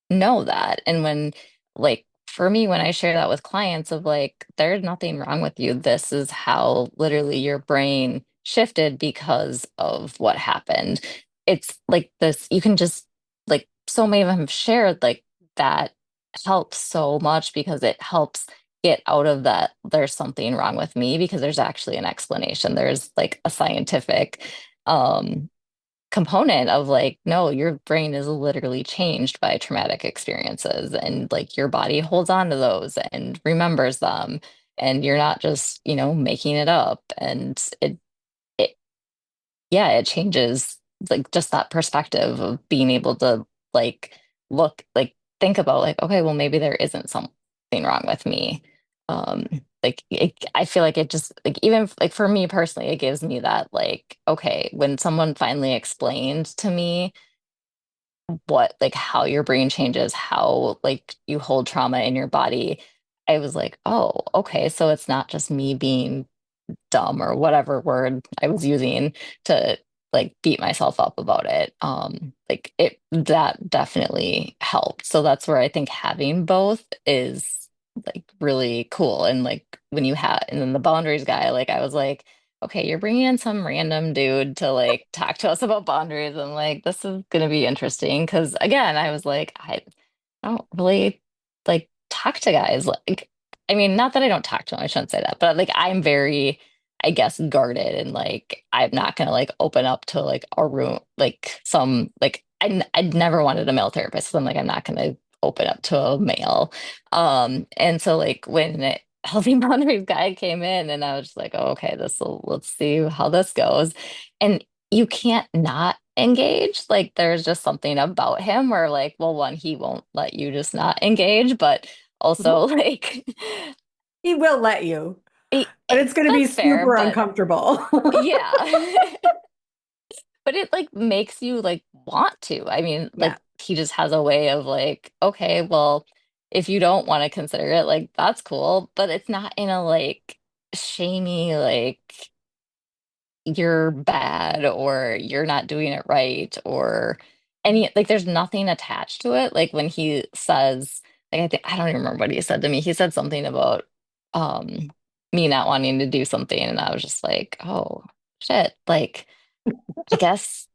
[SPEAKER 2] know that. And when, like, for me, when I share that with clients of like, there's nothing wrong with you. This is how literally your brain shifted because of what happened. It's like this, you can just like so many of them have shared like that helps so much because it helps get out of that there's something wrong with me because there's actually an explanation. There's like a scientific um component of like, no, your brain is literally changed by traumatic experiences and like your body holds on to those and remembers them. And you're not just, making it up. And it, yeah, it changes like just that perspective of being able to like look, like think about like, okay, well, maybe there isn't something wrong with me. Um, I feel like it just like even like for me personally, it gives me that like, okay, when someone finally explained to me what like how your brain changes, how like you hold trauma in your body, I was like, oh, okay, so it's not just me being dumb or whatever word I was using to like beat myself up about it. Like it that definitely helped. So that's where I think having both is like really cool. And like when you have, and then the boundaries guy, like I was like, okay, you're bringing in some random dude to like talk to us about boundaries. I'm like, this is gonna be interesting because again, I was like, I don't really like talk to guys. Like, I mean, not that I don't talk to them, I shouldn't say that, but like I'm very, I guess, guarded and like I'm not gonna like open up to like a room like some like I'd never wanted a male therapist, so I'm like I'm not gonna open up to a male. And so like when Healthy Boundaries guy came in and I was just like, oh, okay, this will let's see how this goes. And you can't not engage. Like there's just something about him where like, well, one, he won't let you just not engage, but also like
[SPEAKER 1] He will let you, but it's going to be
[SPEAKER 2] that's fair,
[SPEAKER 1] super
[SPEAKER 2] but
[SPEAKER 1] uncomfortable.
[SPEAKER 2] yeah. But it like makes you like want to. I mean,
[SPEAKER 1] Yeah.
[SPEAKER 2] like he just has a way of like, okay, well, if you don't want to consider it, like that's cool, but it's not in a like shamey, like you're bad or you're not doing it right or any like there's nothing attached to it. Like when he says, like I don't even remember what he said to me. He said something about um me not wanting to do something, and I was just like, oh shit, like I guess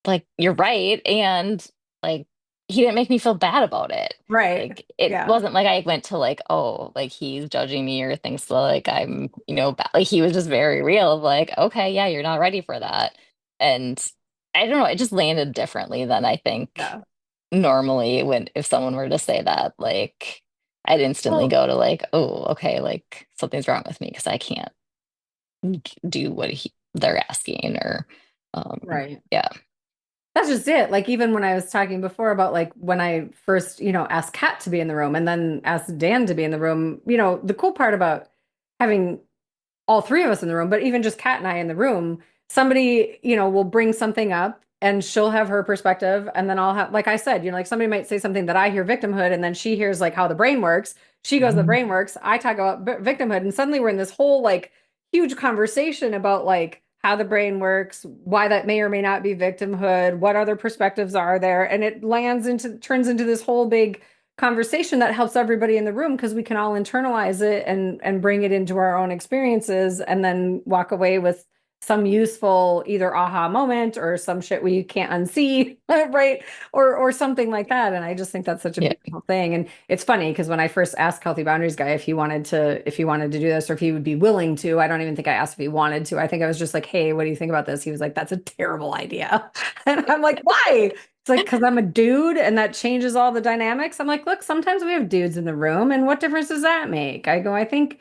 [SPEAKER 2] like you're right. And like he didn't make me feel bad about it.
[SPEAKER 1] Right.
[SPEAKER 2] Like it
[SPEAKER 1] Yeah.
[SPEAKER 2] wasn't like I went to like, oh, like he's judging me or thinks like I'm, bad. Like he was just very real of like, okay, yeah, you're not ready for that. And I don't know, it just landed differently than I think
[SPEAKER 1] Yeah.
[SPEAKER 2] normally when if someone were to say that, like I'd instantly
[SPEAKER 1] Well,
[SPEAKER 2] go to like, oh, okay, like something's wrong with me because I can't do what they're asking or
[SPEAKER 1] right.
[SPEAKER 2] yeah.
[SPEAKER 1] That's just it. Like even when I was talking before about like when I first, asked Kat to be in the room and then asked Dan to be in the room, the cool part about having all three of us in the room, but even just Kat and I in the room, somebody, will bring something up and she'll have her perspective. And then I'll have, like I said, like somebody might say something that I hear victimhood and then she hears like how the brain works. She goes, the brain works. I talk about victimhood. And suddenly we're in this whole like huge conversation about like how the brain works, why that may or may not be victimhood, what other perspectives are there. And it turns into this whole big conversation that helps everybody in the room because we can all internalize it and bring it into our own experiences and then walk away with some useful either aha moment or some shit we can't unsee, right? Or something like that. And I just think that's such a
[SPEAKER 2] Yeah.
[SPEAKER 1] beautiful thing. And it's funny because when I first asked Healthy Boundaries guy if he wanted to do this or if he would be willing to, I don't even think I asked if he wanted to. I think I was just like, hey, what do you think about this? He was like, that's a terrible idea. And I'm like, why? It's like, because I'm a dude and that changes all the dynamics. I'm like, look, sometimes we have dudes in the room, and what difference does that make? I think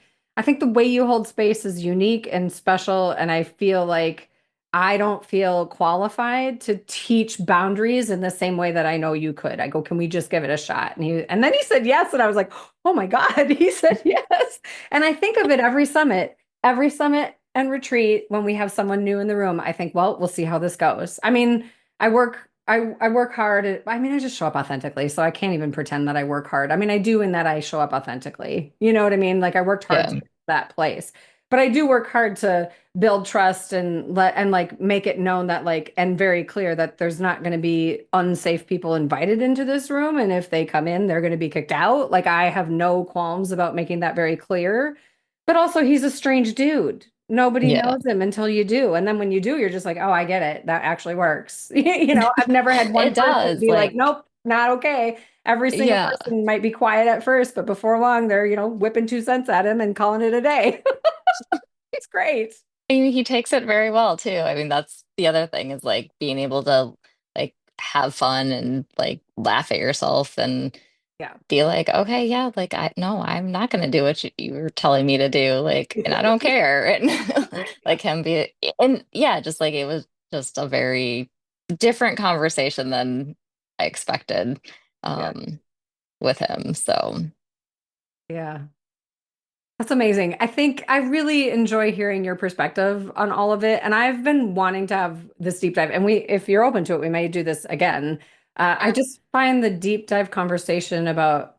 [SPEAKER 1] the way you hold space is unique and special, and I feel like I don't feel qualified to teach boundaries in the same way that I know you could. I go, can we just give it a shot? And then he said yes, and I was like, oh my God, he said yes. And I think of it every summit and retreat when we have someone new in the room. I think, well, we'll see how this goes. I mean, I work hard I mean, I just show up authentically, so I can't even pretend that I work hard. I mean, I do in that I show up authentically. You know what I mean? Like I worked hard to
[SPEAKER 2] Yeah.
[SPEAKER 1] get to that place. But I do work hard to build trust and let and like make it known that like and very clear that there's not going to be unsafe people invited into this room, and if they come in, they're going to be kicked out. Like I have no qualms about making that very clear. But also he's a strange dude. Nobody
[SPEAKER 2] Yeah.
[SPEAKER 1] knows him until you do. And then when you do, you're just like, oh, I get it. That actually works. You know, I've never had one
[SPEAKER 2] It
[SPEAKER 1] person
[SPEAKER 2] does.
[SPEAKER 1] be like,
[SPEAKER 2] Like,
[SPEAKER 1] nope, not okay. Every single
[SPEAKER 2] yeah.
[SPEAKER 1] person might be quiet at first, but before long, they're, whipping 2 cents at him and calling it a day. It's great.
[SPEAKER 2] I mean, he takes it very well too. I mean, that's the other thing is like being able to like have fun and like laugh at yourself and
[SPEAKER 1] Yeah.
[SPEAKER 2] be like, okay, yeah, like I no, I'm not gonna do what you were telling me to do, like, and I don't care. And
[SPEAKER 1] Yeah.
[SPEAKER 2] like him be and yeah, just like it was just a very different conversation than I expected
[SPEAKER 1] Yeah.
[SPEAKER 2] um with him. So
[SPEAKER 1] Yeah. That's amazing. I think I really enjoy hearing your perspective on all of it. And I've been wanting to have this deep dive. And if you're open to it, we may do this again. I just find the deep dive conversation about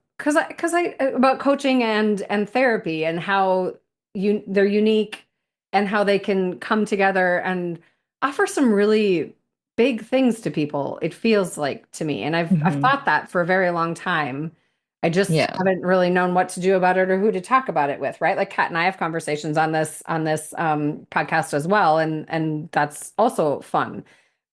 [SPEAKER 1] about coaching and therapy and how they're unique and how they can come together and offer some really big things to people. It feels like to me, and I've
[SPEAKER 2] mhm.
[SPEAKER 1] thought that for a very long time. I just
[SPEAKER 2] Yeah,
[SPEAKER 1] haven't really known what to do about it or who to talk about it with, right? Like Kat and I have conversations on this podcast as well, and that's also fun.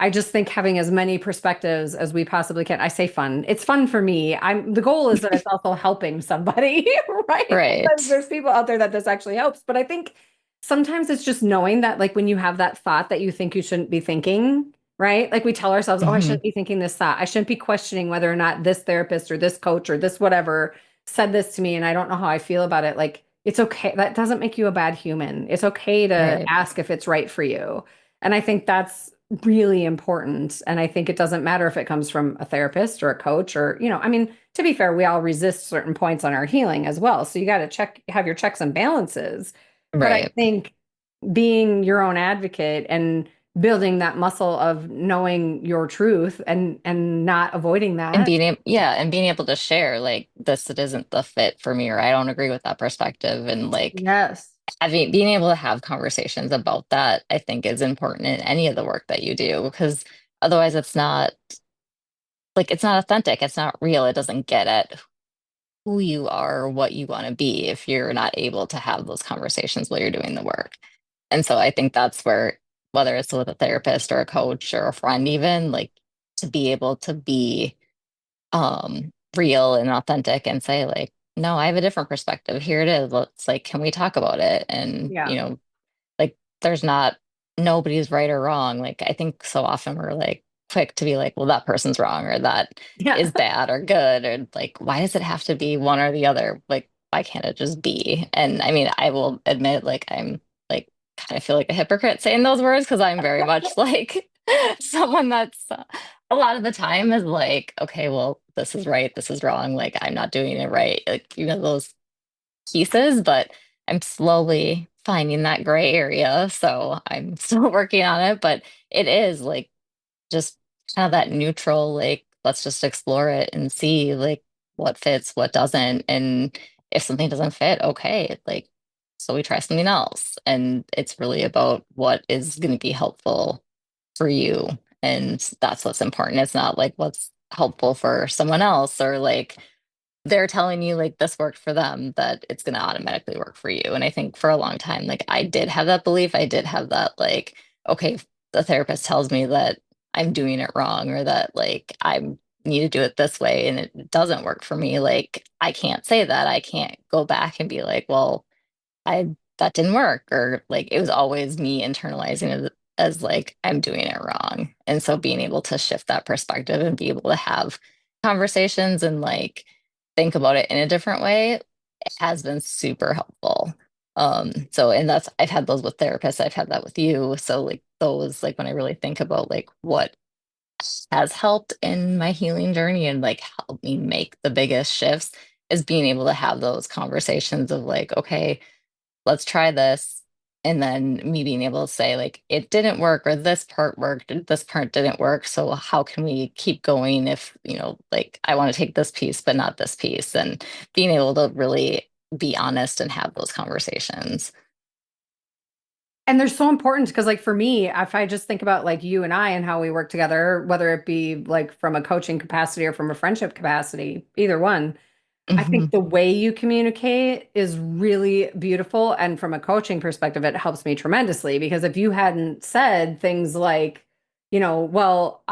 [SPEAKER 1] I just think having as many perspectives as we possibly can. I say fun. It's fun for me. The goal is that it's also helping somebody, right?
[SPEAKER 2] right.
[SPEAKER 1] Sometimes there's people out there that this actually helps, but I think sometimes it's just knowing that like when you have that thought that you think you shouldn't be thinking, right? Like we tell ourselves, oh, I
[SPEAKER 2] Mhm.
[SPEAKER 1] shouldn't be thinking this thought. I shouldn't be questioning whether or not this therapist or this coach or this whatever said this to me and I don't know how I feel about it. Like it's okay. That doesn't make you a bad human. It's okay to
[SPEAKER 2] Right.
[SPEAKER 1] ask if it's right for you. And I think that's really important. And I think it doesn't matter if it comes from a therapist or a coach or, I mean, to be fair, we all resist certain points on our healing as well. So you got to have your checks and balances. But I
[SPEAKER 2] Right.
[SPEAKER 1] think being your own advocate and building that muscle of knowing your truth and not avoiding
[SPEAKER 2] And
[SPEAKER 1] that.
[SPEAKER 2] being able, yeah, and being able to share like this, it isn't the fit for me, or I don't agree with that perspective. And like
[SPEAKER 1] Yes.
[SPEAKER 2] having being able to have conversations about that, I think is important in any of the work that you do, because otherwise it's not like it's not authentic, it's not real, it doesn't get at who you are or what you want to be if you're not able to have those conversations while you're doing the work. And so I think that's where, whether it's with a therapist or a coach or a friend, even like to be able to be real and authentic and say like, no, I have a different perspective. Here it is. Let's like, can we talk about it? And
[SPEAKER 1] Yeah.
[SPEAKER 2] like there's not nobody's right or wrong. Like I think so often we're like quick to be like, well, that person's wrong or that
[SPEAKER 1] Yeah.
[SPEAKER 2] is bad or good, or like why does it have to be one or the other? Like why can't it just be? And I mean, I will admit like I'm like kind of feel like a hypocrite saying those words because I'm very much like someone that's a lot of the time is like, okay, well, this is right, this is wrong, like I'm not doing it right. Like those pieces, but I'm slowly finding that gray area. So I'm still working on it, but it is like just kind of that neutral, like, let's just explore it and see like what fits, what doesn't. And if something doesn't fit, okay, like, so we try something else. And it's really about what is going to be helpful for you. And that's what's important. It's not like what's helpful for someone else or like they're telling you like this worked for them, that it's going to automatically work for you. And I think for a long time, like I did have that belief. I did have that, like, okay, if the therapist tells me that I'm doing it wrong or that like I need to do it this way and it doesn't work for me, like I can't say that. I can't go back and be like, well, I that didn't work, or like it was always me internalizing it as like I'm doing it wrong. And so being able to shift that perspective and be able to have conversations and like think about it in a different way, it has been super helpful. So and that's I've had those with therapists, I've had that with you. So like those, like when I really think about like what has helped in my healing journey and like helped me make the biggest shifts is being able to have those conversations of like, okay, let's try this. And then me being able to say, like, it didn't work, or this part worked, or this part didn't work. So, how can we keep going if, like, I want to take this piece, but not this piece? And being able to really be honest and have those conversations.
[SPEAKER 1] And they're so important because, like, for me, if I just think about like you and I and how we work together, whether it be like from a coaching capacity or from a friendship capacity, either one, I think
[SPEAKER 2] Hmm.
[SPEAKER 1] the way you communicate is really beautiful. And from a coaching perspective, it helps me tremendously because if you hadn't said things like, well,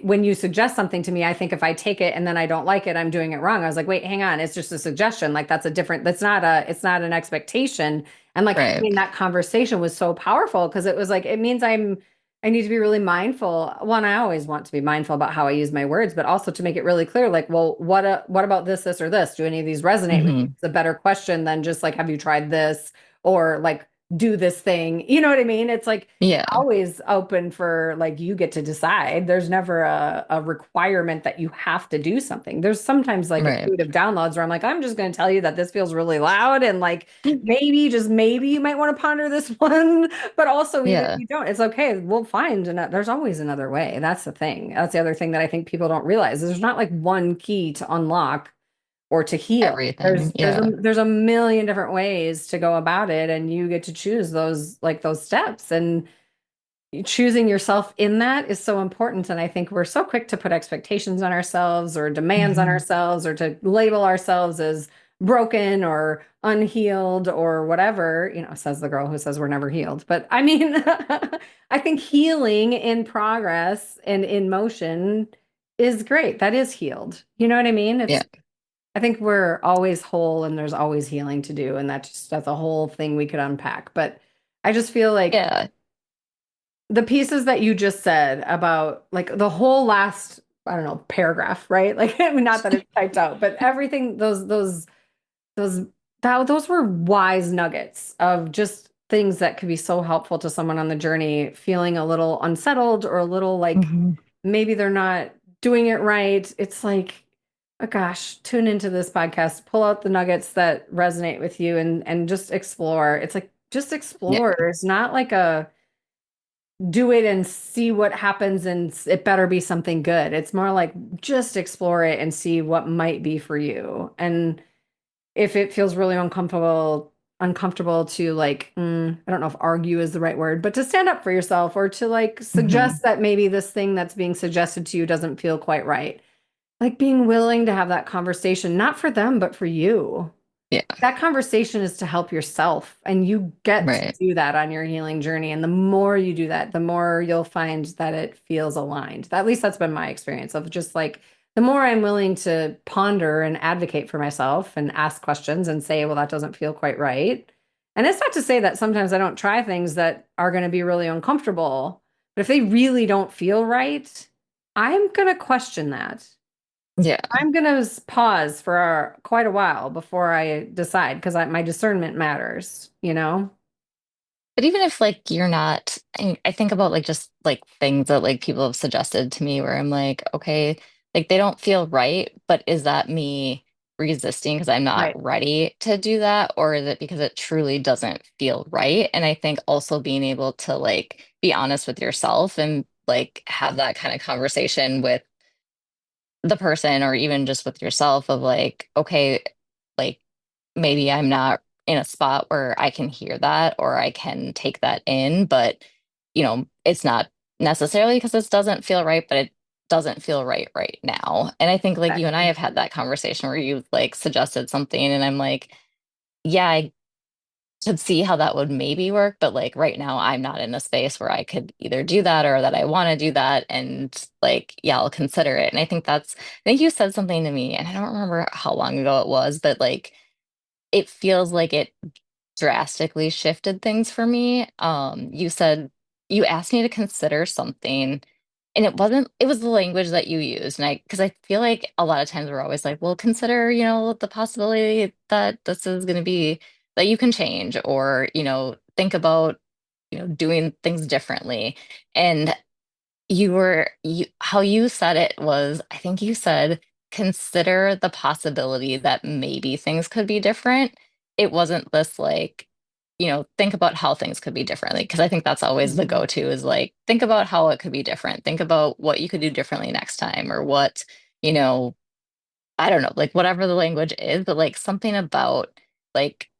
[SPEAKER 1] when you suggest something to me, I think if I take it and then I don't like it, I'm doing it wrong. I was like, wait, hang on. It's just a suggestion. Like it's not an expectation. And like
[SPEAKER 2] Right.
[SPEAKER 1] having that conversation was so powerful because it was like, it means I need to be really mindful. One, I always want to be mindful about how I use my words, but also to make it really clear, like, well, what about this, or this? Do any of these resonate with you?
[SPEAKER 2] Hmm.
[SPEAKER 1] It's a better question than just like, have you tried this? Or like, do this thing. You know what I mean? It's like
[SPEAKER 2] Yeah.
[SPEAKER 1] always open for like you get to decide. There's never a requirement that you have to do something. There's sometimes like
[SPEAKER 2] Right.
[SPEAKER 1] intuitive downloads where I'm like, I'm just going to tell you that this feels really loud and like maybe, just maybe you might want to ponder this one. But also, even if
[SPEAKER 2] Yeah.
[SPEAKER 1] you don't, it's okay. We'll find there's always another way. That's the thing. That's the other thing that I think people don't realize. There's not like one key to unlock or to heal.
[SPEAKER 2] Everything. Yeah.
[SPEAKER 1] There's a million different ways to go about it, and you get to choose those steps. And choosing yourself in that is so important. And I think we're so quick to put expectations on ourselves or demands on
[SPEAKER 2] Hmm.
[SPEAKER 1] ourselves or to label ourselves as broken or unhealed or whatever, says the girl who says we're never healed. But I mean, I think healing in progress and in motion is great. That is healed. You know what I mean?
[SPEAKER 2] Yeah.
[SPEAKER 1] I think we're always whole and there's always healing to do. And that's a whole thing we could unpack. But I just feel like
[SPEAKER 2] Yeah.
[SPEAKER 1] the pieces that you just said about like the whole last, I don't know, paragraph, right? Like, I mean, not that it's typed out, but everything, those, those were wise nuggets of just things that could be so helpful to someone on the journey, feeling a little unsettled or a little like
[SPEAKER 2] Hmm.
[SPEAKER 1] maybe they're not doing it right. It's like, oh gosh, tune into this podcast, pull out the nuggets that resonate with you and just explore. It's like, just
[SPEAKER 2] Yeah.
[SPEAKER 1] explore. It's not like a, do it and see what happens and it better be something good. It's more like just explore it and see what might be for you. And if it feels really uncomfortable to like, I don't know if argue is the right word, but to stand up for yourself or to like
[SPEAKER 2] Hmm.
[SPEAKER 1] suggest that maybe this thing that's being suggested to you doesn't feel quite right. Like being willing to have that conversation, not for them, but for you.
[SPEAKER 2] Yeah.
[SPEAKER 1] That conversation is to help yourself, and you get to
[SPEAKER 2] Right.
[SPEAKER 1] do that on your healing journey. And the more you do that, the more you'll find that it feels aligned. At least that's been my experience of just like the more I'm willing to ponder and advocate for myself and ask questions and say, well, that doesn't feel quite right. And it's not to say that sometimes I don't try things that are going to be really uncomfortable, but if they really don't feel right, I'm going to question that.
[SPEAKER 2] Yeah.
[SPEAKER 1] I'm gonna pause for quite a while before I decide because my discernment matters, you know?
[SPEAKER 2] But even if like you're not, I think about like just like things that like people have suggested to me where I'm like, okay, like they don't feel right, but is that me resisting because I'm not
[SPEAKER 1] Right.
[SPEAKER 2] ready to do that? Or is it because it truly doesn't feel right? And I think also being able to like be honest with yourself and like have that kind of conversation with the person or even just with yourself of like, okay, like maybe I'm not in a spot where I can hear that or I can take that in, but it's not necessarily because this doesn't feel right, but doesn't feel right now. And I think like you and I
[SPEAKER 1] Exactly.
[SPEAKER 2] have had that conversation where you like suggested something and I'm like, yeah, I could see how that would maybe work, but like right now I'm not in a space where I could either do that or that I want to do that. And like, yeah, I'll consider it. And I think you said something to me and I don't remember how long ago it was, but like it feels like it drastically shifted things for me. You said you asked me to consider something, and it was the language that you used. And because I feel like a lot of times we're always like, well, consider, the possibility that this is going to be that you can change, or, think about, doing things differently. And how you said it was, I think you said, consider the possibility that maybe things could be different. It wasn't this like, think about how things could be differently. Because I think that's always the
[SPEAKER 1] Mhm.
[SPEAKER 2] go-to is like, think about how it could be different. Think about what you could do differently next time, or what, you know, I don't know, like whatever the language is, but like something about like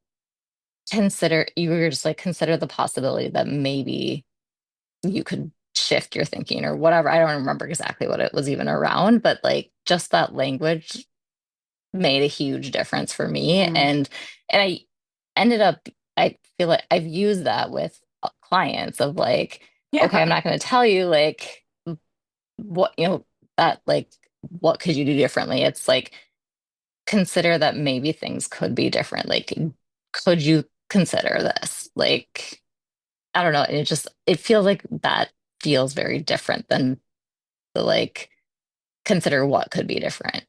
[SPEAKER 2] you were just like, consider the possibility that maybe you could shift your thinking or whatever. I don't remember exactly what it was even around, but like just that language made a huge difference for me.
[SPEAKER 1] Mhm.
[SPEAKER 2] And I ended up, I feel like I've used that with clients of like, okay, I'm
[SPEAKER 1] Yeah.
[SPEAKER 2] not going to tell you like what, that like what could you do differently? It's like consider that maybe things could be different. Like, could you consider this? Like, I don't know. It feels like that feels very different than the like consider what could be different.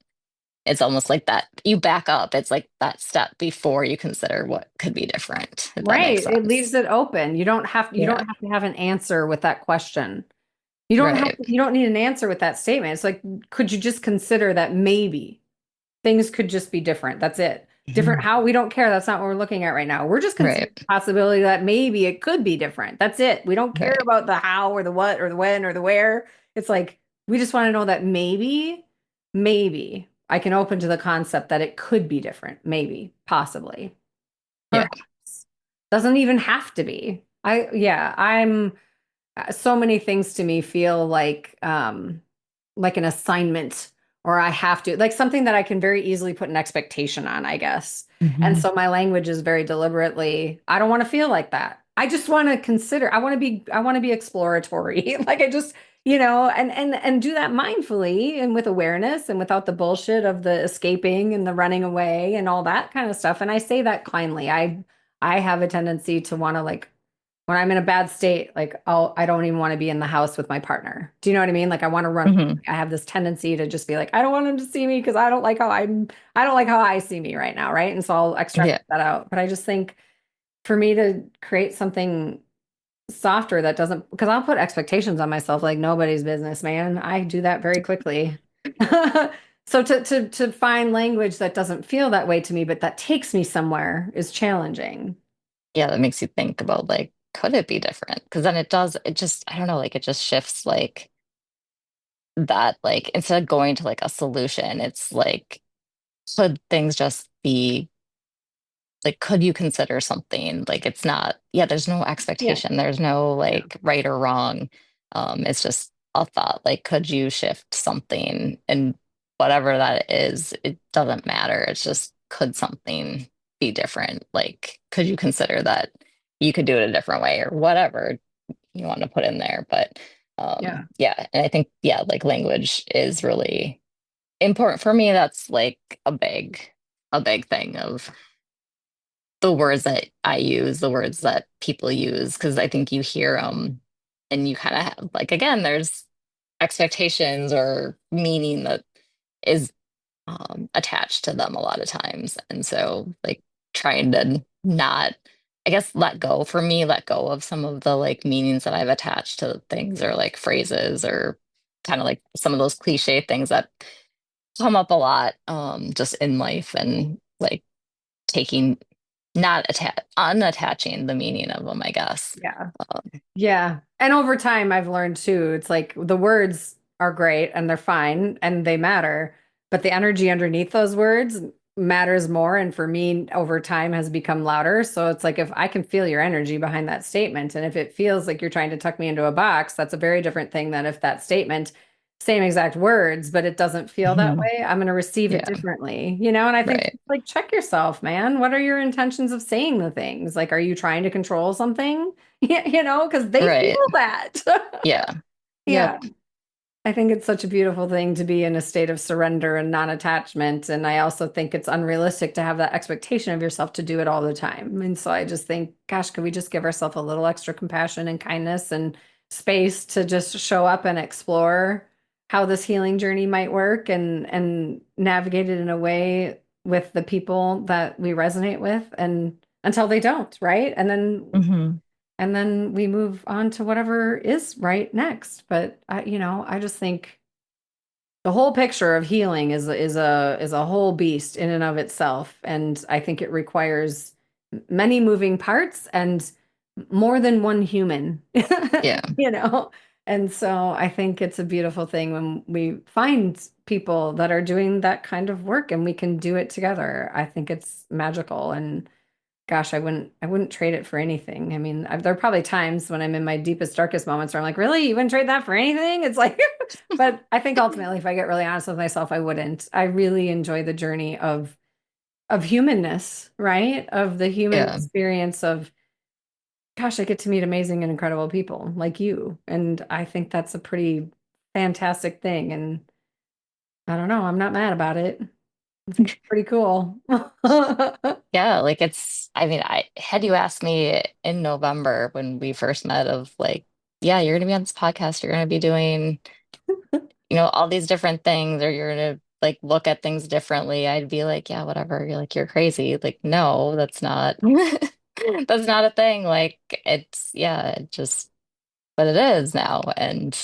[SPEAKER 2] It's almost like that you back up. It's like that step before you consider what could be different, if that makes
[SPEAKER 1] Right. It
[SPEAKER 2] sense.
[SPEAKER 1] leaves it open. You
[SPEAKER 2] Yeah,
[SPEAKER 1] don't have to have an answer with that question.
[SPEAKER 2] right.
[SPEAKER 1] You don't need an answer with that statement. It's like, could you just consider that maybe things could just be different? That's it. Different
[SPEAKER 2] Mhm.
[SPEAKER 1] how we don't care. That's not what we're looking at right now. We're just considering the
[SPEAKER 2] Right,
[SPEAKER 1] possibility that maybe it could be different. That's it. We don't care
[SPEAKER 2] right.
[SPEAKER 1] about the how or the what or the when or the where. It's like we just want to know that maybe I can open to the concept that it could be different. Maybe, possibly,
[SPEAKER 2] Yeah.
[SPEAKER 1] perhaps. Doesn't even have to be. Yeah, I'm so many things to me feel like an assignment or I have to like something that I can very easily put an expectation on, I guess. And
[SPEAKER 2] Mhm.
[SPEAKER 1] so my language is very deliberately, I don't want to feel like that. I just want to consider, I want to be exploratory. Like I just, and do that mindfully and with awareness and without the bullshit of the escaping and the running away and all that kind of stuff. And I say that kindly. I have a tendency to want to like when I'm in a bad state, like I don't even want to be in the house with my partner. Do you know what I mean? Like I want to run.
[SPEAKER 2] Mhm.
[SPEAKER 1] I have this tendency to just be like, I don't want him to see me because I don't like how I see me right now, right? And so I'll
[SPEAKER 2] Yeah.
[SPEAKER 1] extrapolate that out. But I just think for me to create something softer that doesn't, because I'll put expectations on myself like nobody's business, man. I do that very quickly. So to find language that doesn't feel that way to me, but that takes me somewhere is challenging.
[SPEAKER 2] Yeah, that makes you think about like, could it be different? Because then it just, I don't know, like it just shifts like that, like instead of going to like a solution, it's like, could things just be like, could you consider something like it's not, yeah, there's no
[SPEAKER 1] Yeah.
[SPEAKER 2] expectation, there's no
[SPEAKER 1] Yeah.
[SPEAKER 2] like right or wrong. It's just a thought, like, could you shift something? And whatever that is, it doesn't matter. It's just, could something be different? Like, could you consider that you could do it a different way or whatever you want to put in there? But
[SPEAKER 1] Yeah.
[SPEAKER 2] yeah, and I think, yeah, like language is really important for me. That's like a big thing of the words that I use, the words that people use, because I think you hear them and you kind of have, like, again, there's expectations or meaning that is attached to them a lot of times. And so, like, trying to not, I guess, let go of some of the like meanings that I've attached to things or like phrases or kind of like some of those cliche things that come up a lot just in life and like taking not unattaching the meaning of them, I guess.
[SPEAKER 1] Yeah.
[SPEAKER 2] Um,
[SPEAKER 1] Yeah. And over time, I've learned too, it's like the words are great and they're fine and they matter, but the energy underneath those words matters more. And for me, over time has become louder. So it's like if I can feel your energy behind that statement, and if it feels like you're trying to tuck me into a box, that's a very different thing than if that statement same exact words, but it doesn't feel that
[SPEAKER 2] Hmm.
[SPEAKER 1] way, I'm going to receive it
[SPEAKER 2] Yeah,
[SPEAKER 1] differently, you know? And I think
[SPEAKER 2] right,
[SPEAKER 1] like check yourself, man. What are your intentions of saying the things? Like, are you trying to control something? Yeah, you know, because they
[SPEAKER 2] right.
[SPEAKER 1] feel that.
[SPEAKER 2] Yeah.
[SPEAKER 1] Yeah.
[SPEAKER 2] Yep.
[SPEAKER 1] I think it's such a beautiful thing to be in a state of surrender and non-attachment. And I also think it's unrealistic to have that expectation of yourself to do it all the time. And so I just think, gosh, could we just give ourselves a little extra compassion and kindness and space to just show up and explore how this healing journey might work and navigate it in a way with the people that we resonate with and until they don't, right?
[SPEAKER 2] Hmm.
[SPEAKER 1] And then we move on to whatever is right next. But I just think the whole picture of healing is a whole beast in and of itself, and I think it requires many moving parts and more than one human,
[SPEAKER 2] Yeah.
[SPEAKER 1] you know. And so I think it's a beautiful thing when we find people that are doing that kind of work and we can do it together. I think it's magical and gosh, I wouldn't trade it for anything. I mean, there are probably times when I'm in my deepest, darkest moments where I'm like, really, you wouldn't trade that for anything? It's like, but I think ultimately, if I get really honest with myself, I wouldn't. I really enjoy the journey of humanness, right? Of the human
[SPEAKER 2] Yeah.
[SPEAKER 1] experience of, gosh, I get to meet amazing and incredible people like you, and I think that's a pretty fantastic thing. And I don't know, I'm not mad about it. I think it's pretty cool.
[SPEAKER 2] Yeah, like I mean, I had you asked me in November when we first met of like, yeah, you're gonna be on this podcast, you're gonna be doing, all these different things, or you're gonna like look at things differently. I'd be like, yeah, whatever. You're like, you're crazy. Like, no, that's not that's not a thing. Like yeah, it just but it is now, and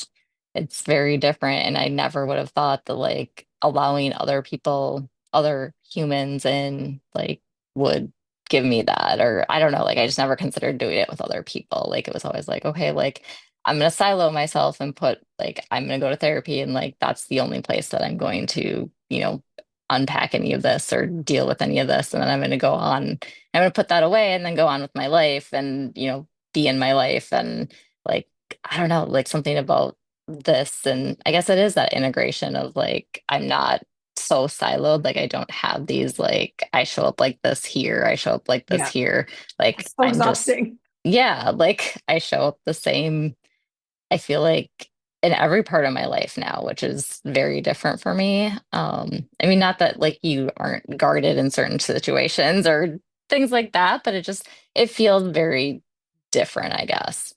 [SPEAKER 2] it's very different. And I never would have thought that like allowing other people, other humans in like would give me that. Or I don't know, like I just never considered doing it with other people. Like it was always like, okay, like I'm gonna silo myself and put like I'm gonna go to therapy and like that's the only place that I'm going to, unpack any of this or deal with any of this. And then I'm gonna put that away and then go on with my life and, be in my life and like I don't know, like something about this. And I guess it is that integration of like, I'm not so siloed. Like, I don't have these, like, I show up like this here, I show up like this
[SPEAKER 1] Yeah,
[SPEAKER 2] here. Like,
[SPEAKER 1] it's so
[SPEAKER 2] I'm just,
[SPEAKER 1] exhausting.
[SPEAKER 2] yeah, like I show up the same, I feel like in every part of my life now, which is very different for me. I mean, not that like you aren't guarded in certain situations or things like that, but it feels very different, I guess,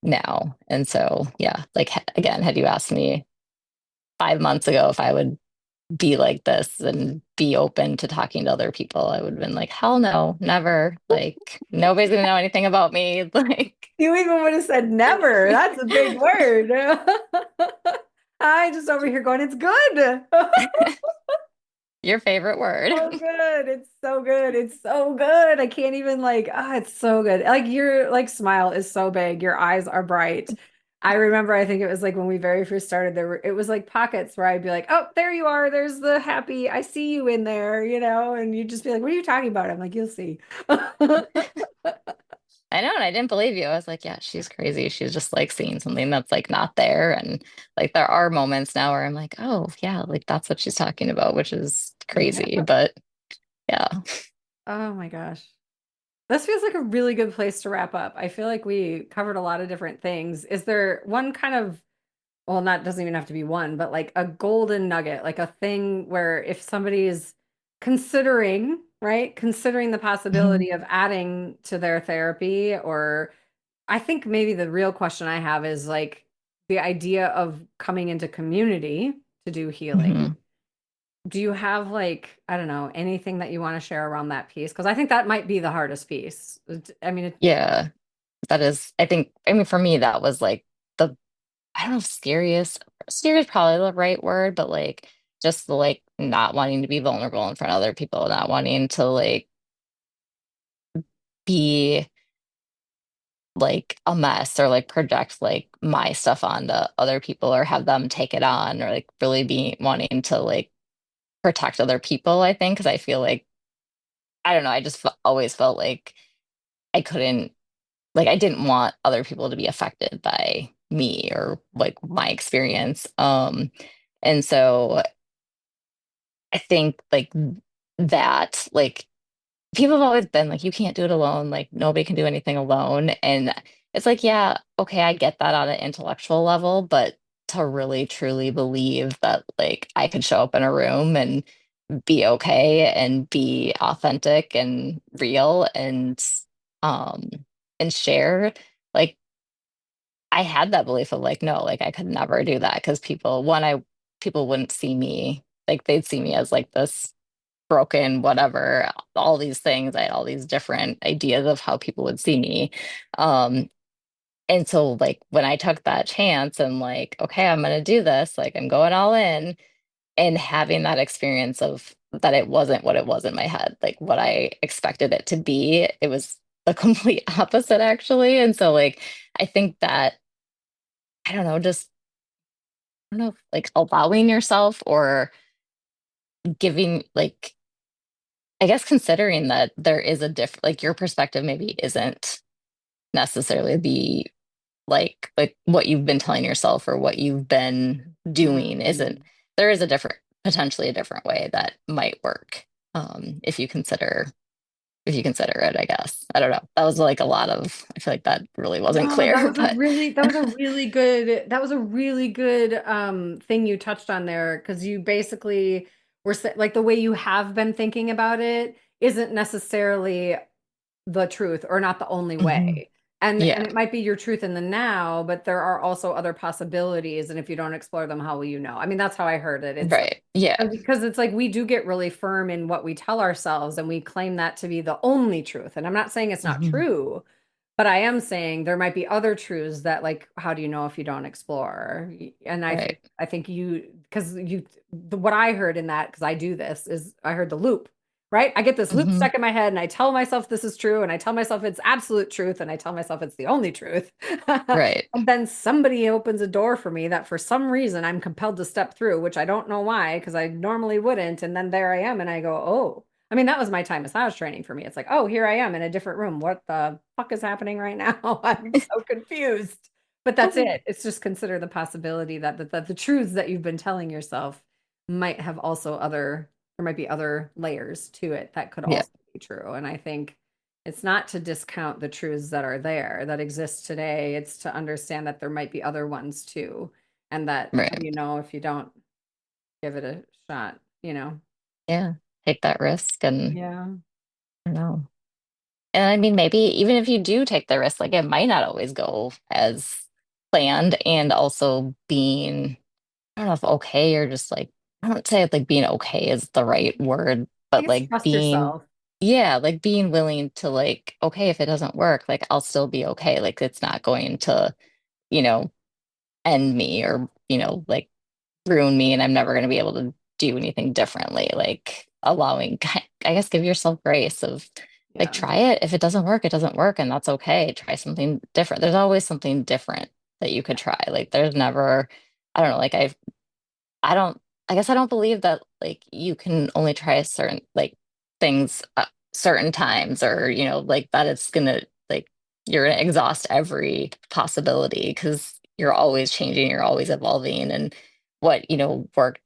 [SPEAKER 2] now. And so, yeah, like again, had you asked me 5 months ago if I would be like this and be open to talking to other people, I would have been like, hell no, never. Like, nobody's gonna know anything about me. Like,
[SPEAKER 1] You even would have said never. That's a big word. I just over here going, it's good.
[SPEAKER 2] your favorite word.
[SPEAKER 1] So good. It's so good. It's so good. I can't even like, it's so good. Like your like smile is so big. Your eyes are bright. I remember, I think it was like when we very first started it was like pockets where I'd be like, oh, there you are. There's the happy. I see you in there, and you'd just be like, what are you talking about? I'm like, you'll see.
[SPEAKER 2] I know, and I didn't believe you. I was like, yeah, she's crazy. She's just like seeing something that's like not there. And like there are moments now where I'm like, oh yeah, like that's what she's talking about, which is crazy.
[SPEAKER 1] Yeah.
[SPEAKER 2] But yeah.
[SPEAKER 1] Oh my gosh. This feels like a really good place to wrap up. I feel like we covered a lot of different things. Is there one kind of, well, not doesn't even have to be one, but like a golden nugget, like a thing where if somebody is considering, right, considering the
[SPEAKER 2] Mhm.
[SPEAKER 1] possibility of adding to their therapy, or I think maybe the real question I have is like the idea of coming into community to do healing.
[SPEAKER 2] Mhm.
[SPEAKER 1] Do you have like, I don't know, anything that you want to share around that piece? Because I think that might be the hardest piece. I mean,
[SPEAKER 2] Yeah, that is, I mean, for me, that was like the, I don't know if scary is probably the right word, but like just the like not wanting to be vulnerable in front of other people, not wanting to like be like a mess or like project like my stuff onto other people or have them take it on or like really be wanting to like protect other people, I think, because I feel like I don't know, I just always felt like I couldn't like I didn't want other people to be affected by me or like my experience. And so I think like that, like people have always been like, you can't do it alone. Like nobody can do anything alone. And it's like, yeah, okay, I get that on an intellectual level, but to really truly believe that like I could show up in a room and be okay and be authentic and real um and share, like I had that belief of like, no, like I could never do that because people wouldn't see me, like they'd see me as like this broken, whatever, all these things. I had all these different ideas of how people would see me. Um, and so like when I took that chance and like, okay, I'm gonna do this, like I'm going all in, and having that experience of that it wasn't what it was in my head, like what I expected it to be, it was the complete opposite actually. And so like I think that I don't know, just I don't know, like allowing yourself or giving like I guess considering that there is a different, like your perspective maybe isn't necessarily the like what you've been telling yourself or what you've been doing isn't,
[SPEAKER 1] Mm.
[SPEAKER 2] there is a different, potentially a different way that might work. If you consider it, I guess. I don't know. That was like a lot of, I feel like that really wasn't
[SPEAKER 1] No,
[SPEAKER 2] clear, but
[SPEAKER 1] that was a really good thing you touched on there because you basically like the way you have been thinking about it isn't necessarily the truth or not the only
[SPEAKER 2] Mhm.
[SPEAKER 1] way. And
[SPEAKER 2] Yeah,
[SPEAKER 1] it might be your truth in the now, but there are also other possibilities. And if you don't explore them, how will you know? I mean, that's how I heard it. It's like
[SPEAKER 2] right. Yeah.
[SPEAKER 1] because it's like we do get really firm in what we tell ourselves and we claim that to be the only truth. And I'm not saying it's not
[SPEAKER 2] Mhm.
[SPEAKER 1] true, but I am saying there might be other truths that like how do you know if you don't explore? And
[SPEAKER 2] Right.
[SPEAKER 1] I think you because what I heard in that because I do this is I heard the loop, right? I get this loop
[SPEAKER 2] Hmm.
[SPEAKER 1] stuck in my head and I tell myself this is true and I tell myself it's absolute truth and I tell myself it's the only truth.
[SPEAKER 2] Right.
[SPEAKER 1] And then somebody opens a door for me that for some reason I'm compelled to step through, which I don't know why because I normally wouldn't. And then there I am and I go, "Oh, I mean, that was my time massage training for me. It's like, oh, here I am in a different room. What the fuck is happening right now? I'm so confused." But that's it. It's just consider the possibility that the truths that you've been telling yourself might have also there might be other layers to it that could
[SPEAKER 2] Yeah.
[SPEAKER 1] also be true. And I think it's not to discount the truths that are there that exist today. It's to understand that there might be other ones too. And that how do
[SPEAKER 2] Right.
[SPEAKER 1] you know if you don't give it a shot, you know?
[SPEAKER 2] Yeah. Take that risk and
[SPEAKER 1] Yeah.
[SPEAKER 2] I don't know. And I mean, maybe even if you do take the risk, like it might not always go as planned. And also being, I don't know if okay or just like, I don't say like being okay is the right word,
[SPEAKER 1] I
[SPEAKER 2] but
[SPEAKER 1] guess
[SPEAKER 2] like
[SPEAKER 1] trust
[SPEAKER 2] being,
[SPEAKER 1] yourself.
[SPEAKER 2] yeah, like being willing to like, okay, if it doesn't work, like I'll still be okay. Like it's not going to, you know, end me or, like ruin me and I'm never going to be able to do anything differently. Like allowing, I guess, give yourself grace of like,
[SPEAKER 1] Yeah.
[SPEAKER 2] try it. If it doesn't work, it doesn't work, and that's okay. Try something different. There's always something different that you could try. Like, there's never, I don't know, like, I don't, I guess I don't believe that like you can only try a certain like things certain times or, like that it's gonna like you're gonna exhaust every possibility because you're always changing, you're always evolving. And what, worked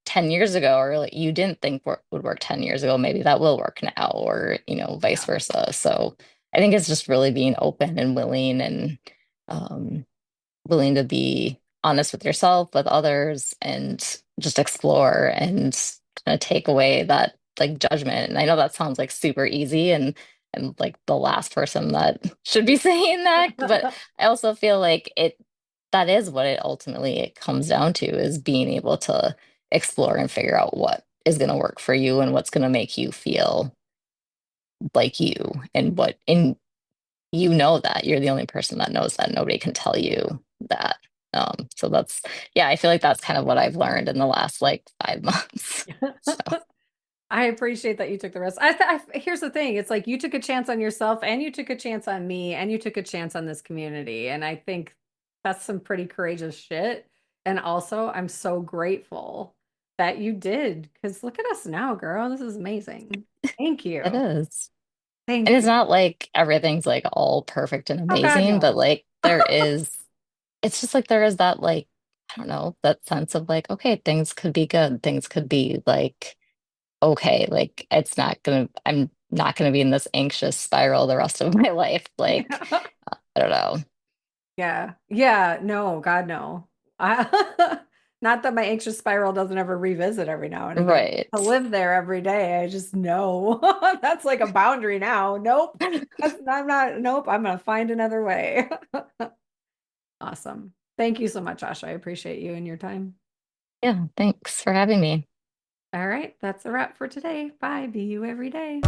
[SPEAKER 2] 10 years ago or like you didn't think would work 10 years ago, maybe that will work now or, vice
[SPEAKER 1] Yeah.
[SPEAKER 2] versa. So I think it's just really being open and willing and um willing to be honest with yourself, with others, and just explore and kind of take away that like judgment. And I know that sounds like super easy and like the last person that should be saying that, but I also feel like that is what it ultimately it comes down to is being able to explore and figure out what is going to work for you and what's going to make you feel like you and that you're the only person that knows that. Nobody can tell you that. So yeah, I feel like that's kind of what I've learned in the last like 5 months. So
[SPEAKER 1] I appreciate that you took the risk. Here's the thing. It's like you took a chance on yourself and you took a chance on me and you took a chance on this community. And I think that's some pretty courageous shit. And also, I'm so grateful that you did because look at us now, girl. This is amazing. Thank
[SPEAKER 2] it
[SPEAKER 1] you.
[SPEAKER 2] is. And
[SPEAKER 1] Thank
[SPEAKER 2] it's
[SPEAKER 1] you.
[SPEAKER 2] not like everything's like all perfect and
[SPEAKER 1] Oh God,
[SPEAKER 2] amazing, but
[SPEAKER 1] no.
[SPEAKER 2] like there is it's just like there is that like, I don't know, that sense of like, okay, things could be good. Things could be like, okay, like I'm not gonna be in this anxious spiral the rest of my life. Like,
[SPEAKER 1] Yeah.
[SPEAKER 2] I don't know.
[SPEAKER 1] Yeah. Yeah. No, God, no. I, not that my anxious spiral doesn't ever revisit every now and again.
[SPEAKER 2] Right.
[SPEAKER 1] To live there every day, I just know that's like a boundary now. Nope. I'm not, nope. I'm going to find another way. Awesome. Thank you so much, Asha. I appreciate you and your time.
[SPEAKER 2] Yeah, thanks for having me.
[SPEAKER 1] All right. That's a wrap for today. Bye. Be you every day.